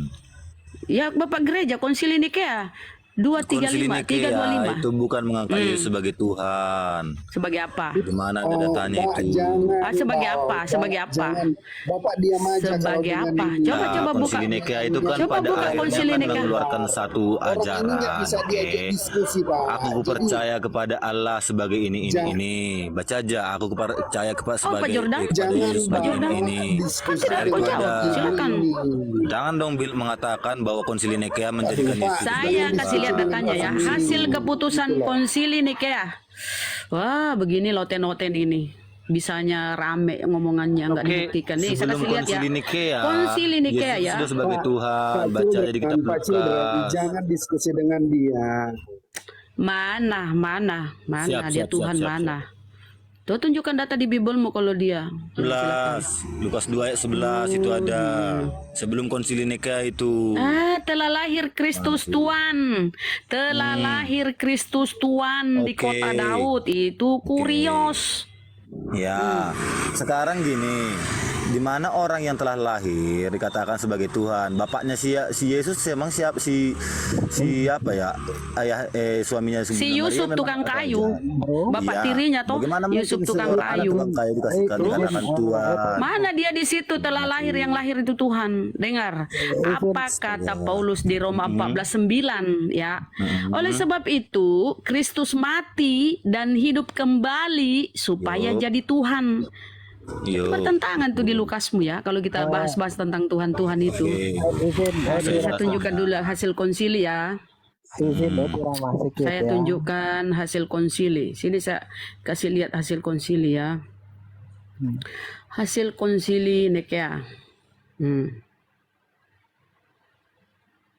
Ya Bapak Gereja Konsili Nikea Konsili 235 Nikea 325. itu bukan mengangkat Yesus sebagai Tuhan. Sebagai apa? Di mana ada datanya Pak, itu? jangan, Sebagai Pak. apa? Sebagai apa? Jangan. Bapak diam aja kalau Sebagai dengan apa? ini. Coba buka. Konsili Nikea itu kan Coba pada buka akhirnya Konsili kan Nikea. mengeluarkan satu Orang ini nggak ajaran. bisa diajak Oke. diskusi, Pak. Aku percaya kepada Allah sebagai ini. Baca aja. Aku percaya kepada Pak sebagai Jordan. kepada Jangan Yesus sebagai Jordan. ini. Kan tidak kau jawab. Silakan. Jangan dong mengatakan bahwa Konsili Nikea menjadikan Pak, Yesus Saya sebagai kasih lihat lihat datanya ya. Hasil keputusan konsili Nikea. Wah, begini loten-loten ini. Bisanya rame ngomongannya, nggak Oke, dibuktikan. Nih, saya sebelum kasih lihat ya. konsili Nikea, Konsili Nikea Yesus ya. sudah sebagai Tuhan, baca aja di kitab Pak Children, Lukas. jangan diskusi dengan dia. Mana Siap, dia siap, Tuhan siap, mana? Tuh tunjukkan data di Bibelmu kalau dia. Silakan. 11, Lukas 2 ayat 11 itu ada. Sebelum konsili Nikea itu. Telah lahir Kristus Tuhan. Telah lahir Kristus Tuhan di Oke. kota Daud. Itu kurios. Ya, sekarang gini, di mana orang yang telah lahir dikatakan sebagai Tuhan, bapaknya si Yesus memang si apa ya, ayah suaminya Si Bunda Maria Yusuf memang tukang apa kayu. aja? Bapak Iya. tirinya toh Bagaimana Yusuf mungkin tukang seorang anak kayu. tukang kayu dikatakan Tuhan? Mana dia di situ telah lahir, yang lahir itu Tuhan. Dengar apa kata Paulus di Roma 14:9 ya. Oleh sebab itu Kristus mati dan hidup kembali supaya jadi Tuhan. Yo. Bertentangan tuh di Lukasmu ya. Kalau kita bahas-bahas tentang Tuhan itu. Saya tunjukkan dulu hasil konsili ya. Saya tunjukkan hasil konsili. Sini saya kasih lihat hasil konsili ya. Hasil konsili Nikea.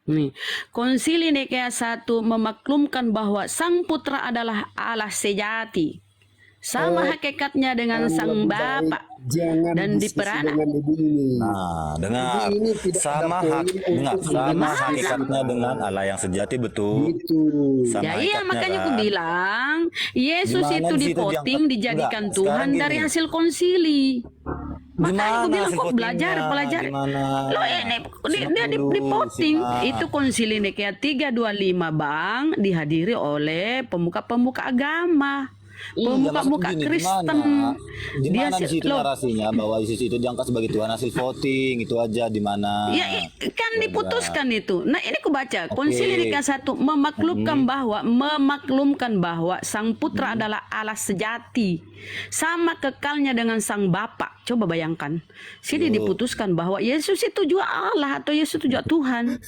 Nih, konsili Nikea 1 memaklumkan bahwa Sang Putra adalah Allah sejati. Sama hakikatnya dengan Sang Bapa Jangan dan diskusi diperanak. dengan ibu ini. Nah, dengar, Ibu ini tidak sama ada hak, poin dengar, untuk sama dibahas. hakikatnya dengan Allah yang sejati betul. Itu. Sama Ya iya, hakikatnya makanya aku kan. bilang Yesus Gimana itu di situ dipoting diangkat? dijadikan Enggak, Tuhan sekarang dari gini. hasil konsili. Makanya aku Gimana bilang hasil kok belajar, votingnya? pelajari. Gimana? Loh ini Simak dia dulu, dipoting. simak. Itu konsili Nikea 325 Bang, dihadiri oleh pemuka-pemuka agama. Iya, Pemuka-pemuka maksud gini, Kristen. Gimana di situ loh, narasinya bahwa Yesus itu diangkat sebagai Tuhan hasil voting itu aja di mana? ya kan diputuskan itu. Nah ini aku baca konsili Nikea 1 memaklumkan bahwa Sang Putra adalah Allah sejati, sama kekalnya dengan Sang Bapa. Coba bayangkan, sini diputuskan bahwa Yesus itu juga Allah atau Yesus itu juga Tuhan.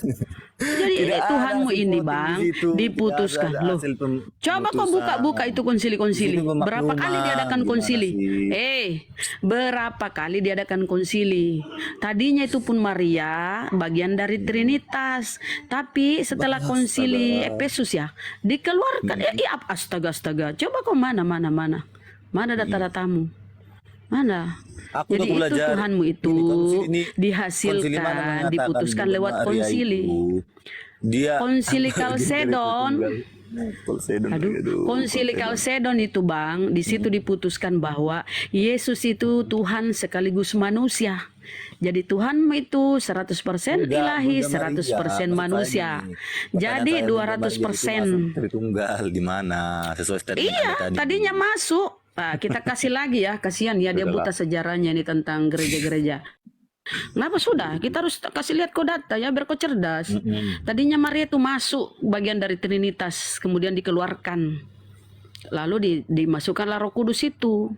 Jadi Tidak ada Tuhanmu hasil ini voting Bang di situ. diputuskan Tidak ada loh. hasil Coba kau pemutusan. buka-buka itu konsili-konsili. Di situ Berapa kali pemakluman, diadakan gimana konsili? sih? Berapa kali diadakan konsili? Tadinya itu pun Maria bagian dari Trinitas, tapi setelah konsili Efesus ya dikeluarkan. Ya, astaga. Coba kau mana data-datamu? Mana? Aku Jadi udah itu belajar. Tuhanmu itu Ini konsili ini- konsili mana dihasilkan, mengatakan diputuskan Bunda lewat Maria konsili. itu, Dia Konsili Kalsedon. Konsili Kalsedon itu Bang, di situ diputuskan bahwa Yesus itu Tuhan sekaligus manusia. Jadi Tuhan itu 100% ilahi, 100% manusia. Jadi 200%. Tritunggal di mana sesuai statement Iya, Anda tadi. tadinya masuk. Nah, kita kasih lagi ya, kasihan ya dia buta sejarahnya ini tentang gereja-gereja. Kenapa sudah? Kita harus kasih lihat kok data ya biar kau cerdas. Tadinya Maria itu masuk bagian dari Trinitas, kemudian dikeluarkan. Lalu dimasukkanlah Roh Kudus itu.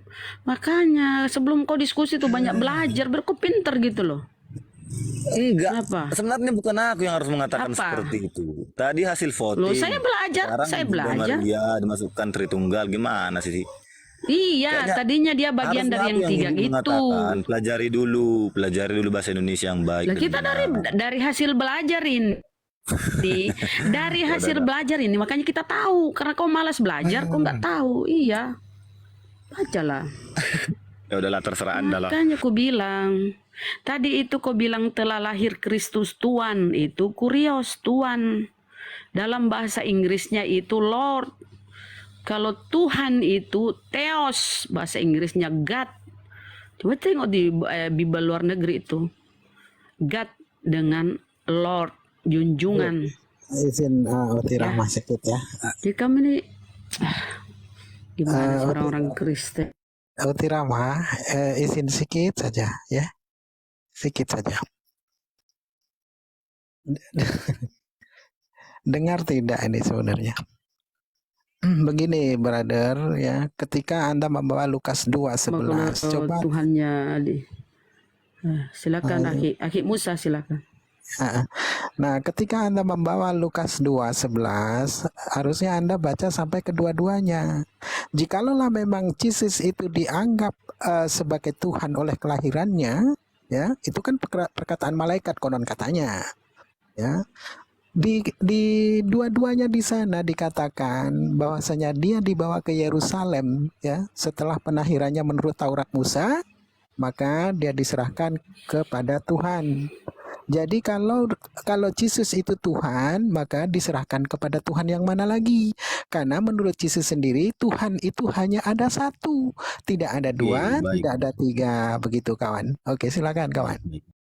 Makanya sebelum kau diskusi itu banyak belajar, biar kau pinter gitu loh. Enggak. Apa? Sebenarnya bukan aku yang harus mengatakan Apa? seperti itu. Tadi hasil voting. Loh, saya belajar, Sekarang saya Bunda belajar. Maria dimasukkan Tritunggal gimana sih? Iya, Kayaknya tadinya dia bagian harusnya dari yang aku tiga ingin itu. mengatakan, pelajari dulu bahasa Indonesia yang baik. Lah dan kita benar. dari hasil belajar ini. Dari hasil belajar ini makanya kita tahu, karena kau malas belajar kau nggak tahu. Iya, bacalah. Ya udahlah terserah Anda lah. Makanya aku bilang tadi itu kau bilang telah lahir Kristus Tuhan, itu kurios Tuhan. Dalam bahasa Inggrisnya itu Lord. Kalau Tuhan itu Theos, bahasa Inggrisnya God. Coba tengok di Bible luar negeri itu. God dengan Lord, junjungan. Izin Utirama sedikit ya. Jadi kami ini gimana orang-orang Kristen? Utirama, izin sedikit saja ya. Sedikit saja. Dengar tidak ini sebenarnya? Begini brother ya, ketika Anda membawa Lukas 2:11, coba Tuhannya silakan Akhi Musa silakan. Nah, ketika Anda membawa Lukas 2:11, harusnya Anda baca sampai kedua-duanya. Jikalau memang Jesus itu dianggap sebagai Tuhan oleh kelahirannya, ya, itu kan perkataan malaikat konon katanya, ya. Di dua-duanya di sana dikatakan bahwasanya dia dibawa ke Yerusalem, ya, setelah penahirannya menurut Taurat Musa, maka dia diserahkan kepada Tuhan. Jadi kalau Yesus itu Tuhan, maka diserahkan kepada Tuhan yang mana lagi? Karena menurut Yesus sendiri, Tuhan itu hanya ada satu, tidak ada dua, Baik. tidak ada tiga, begitu kawan. Oke, silakan kawan.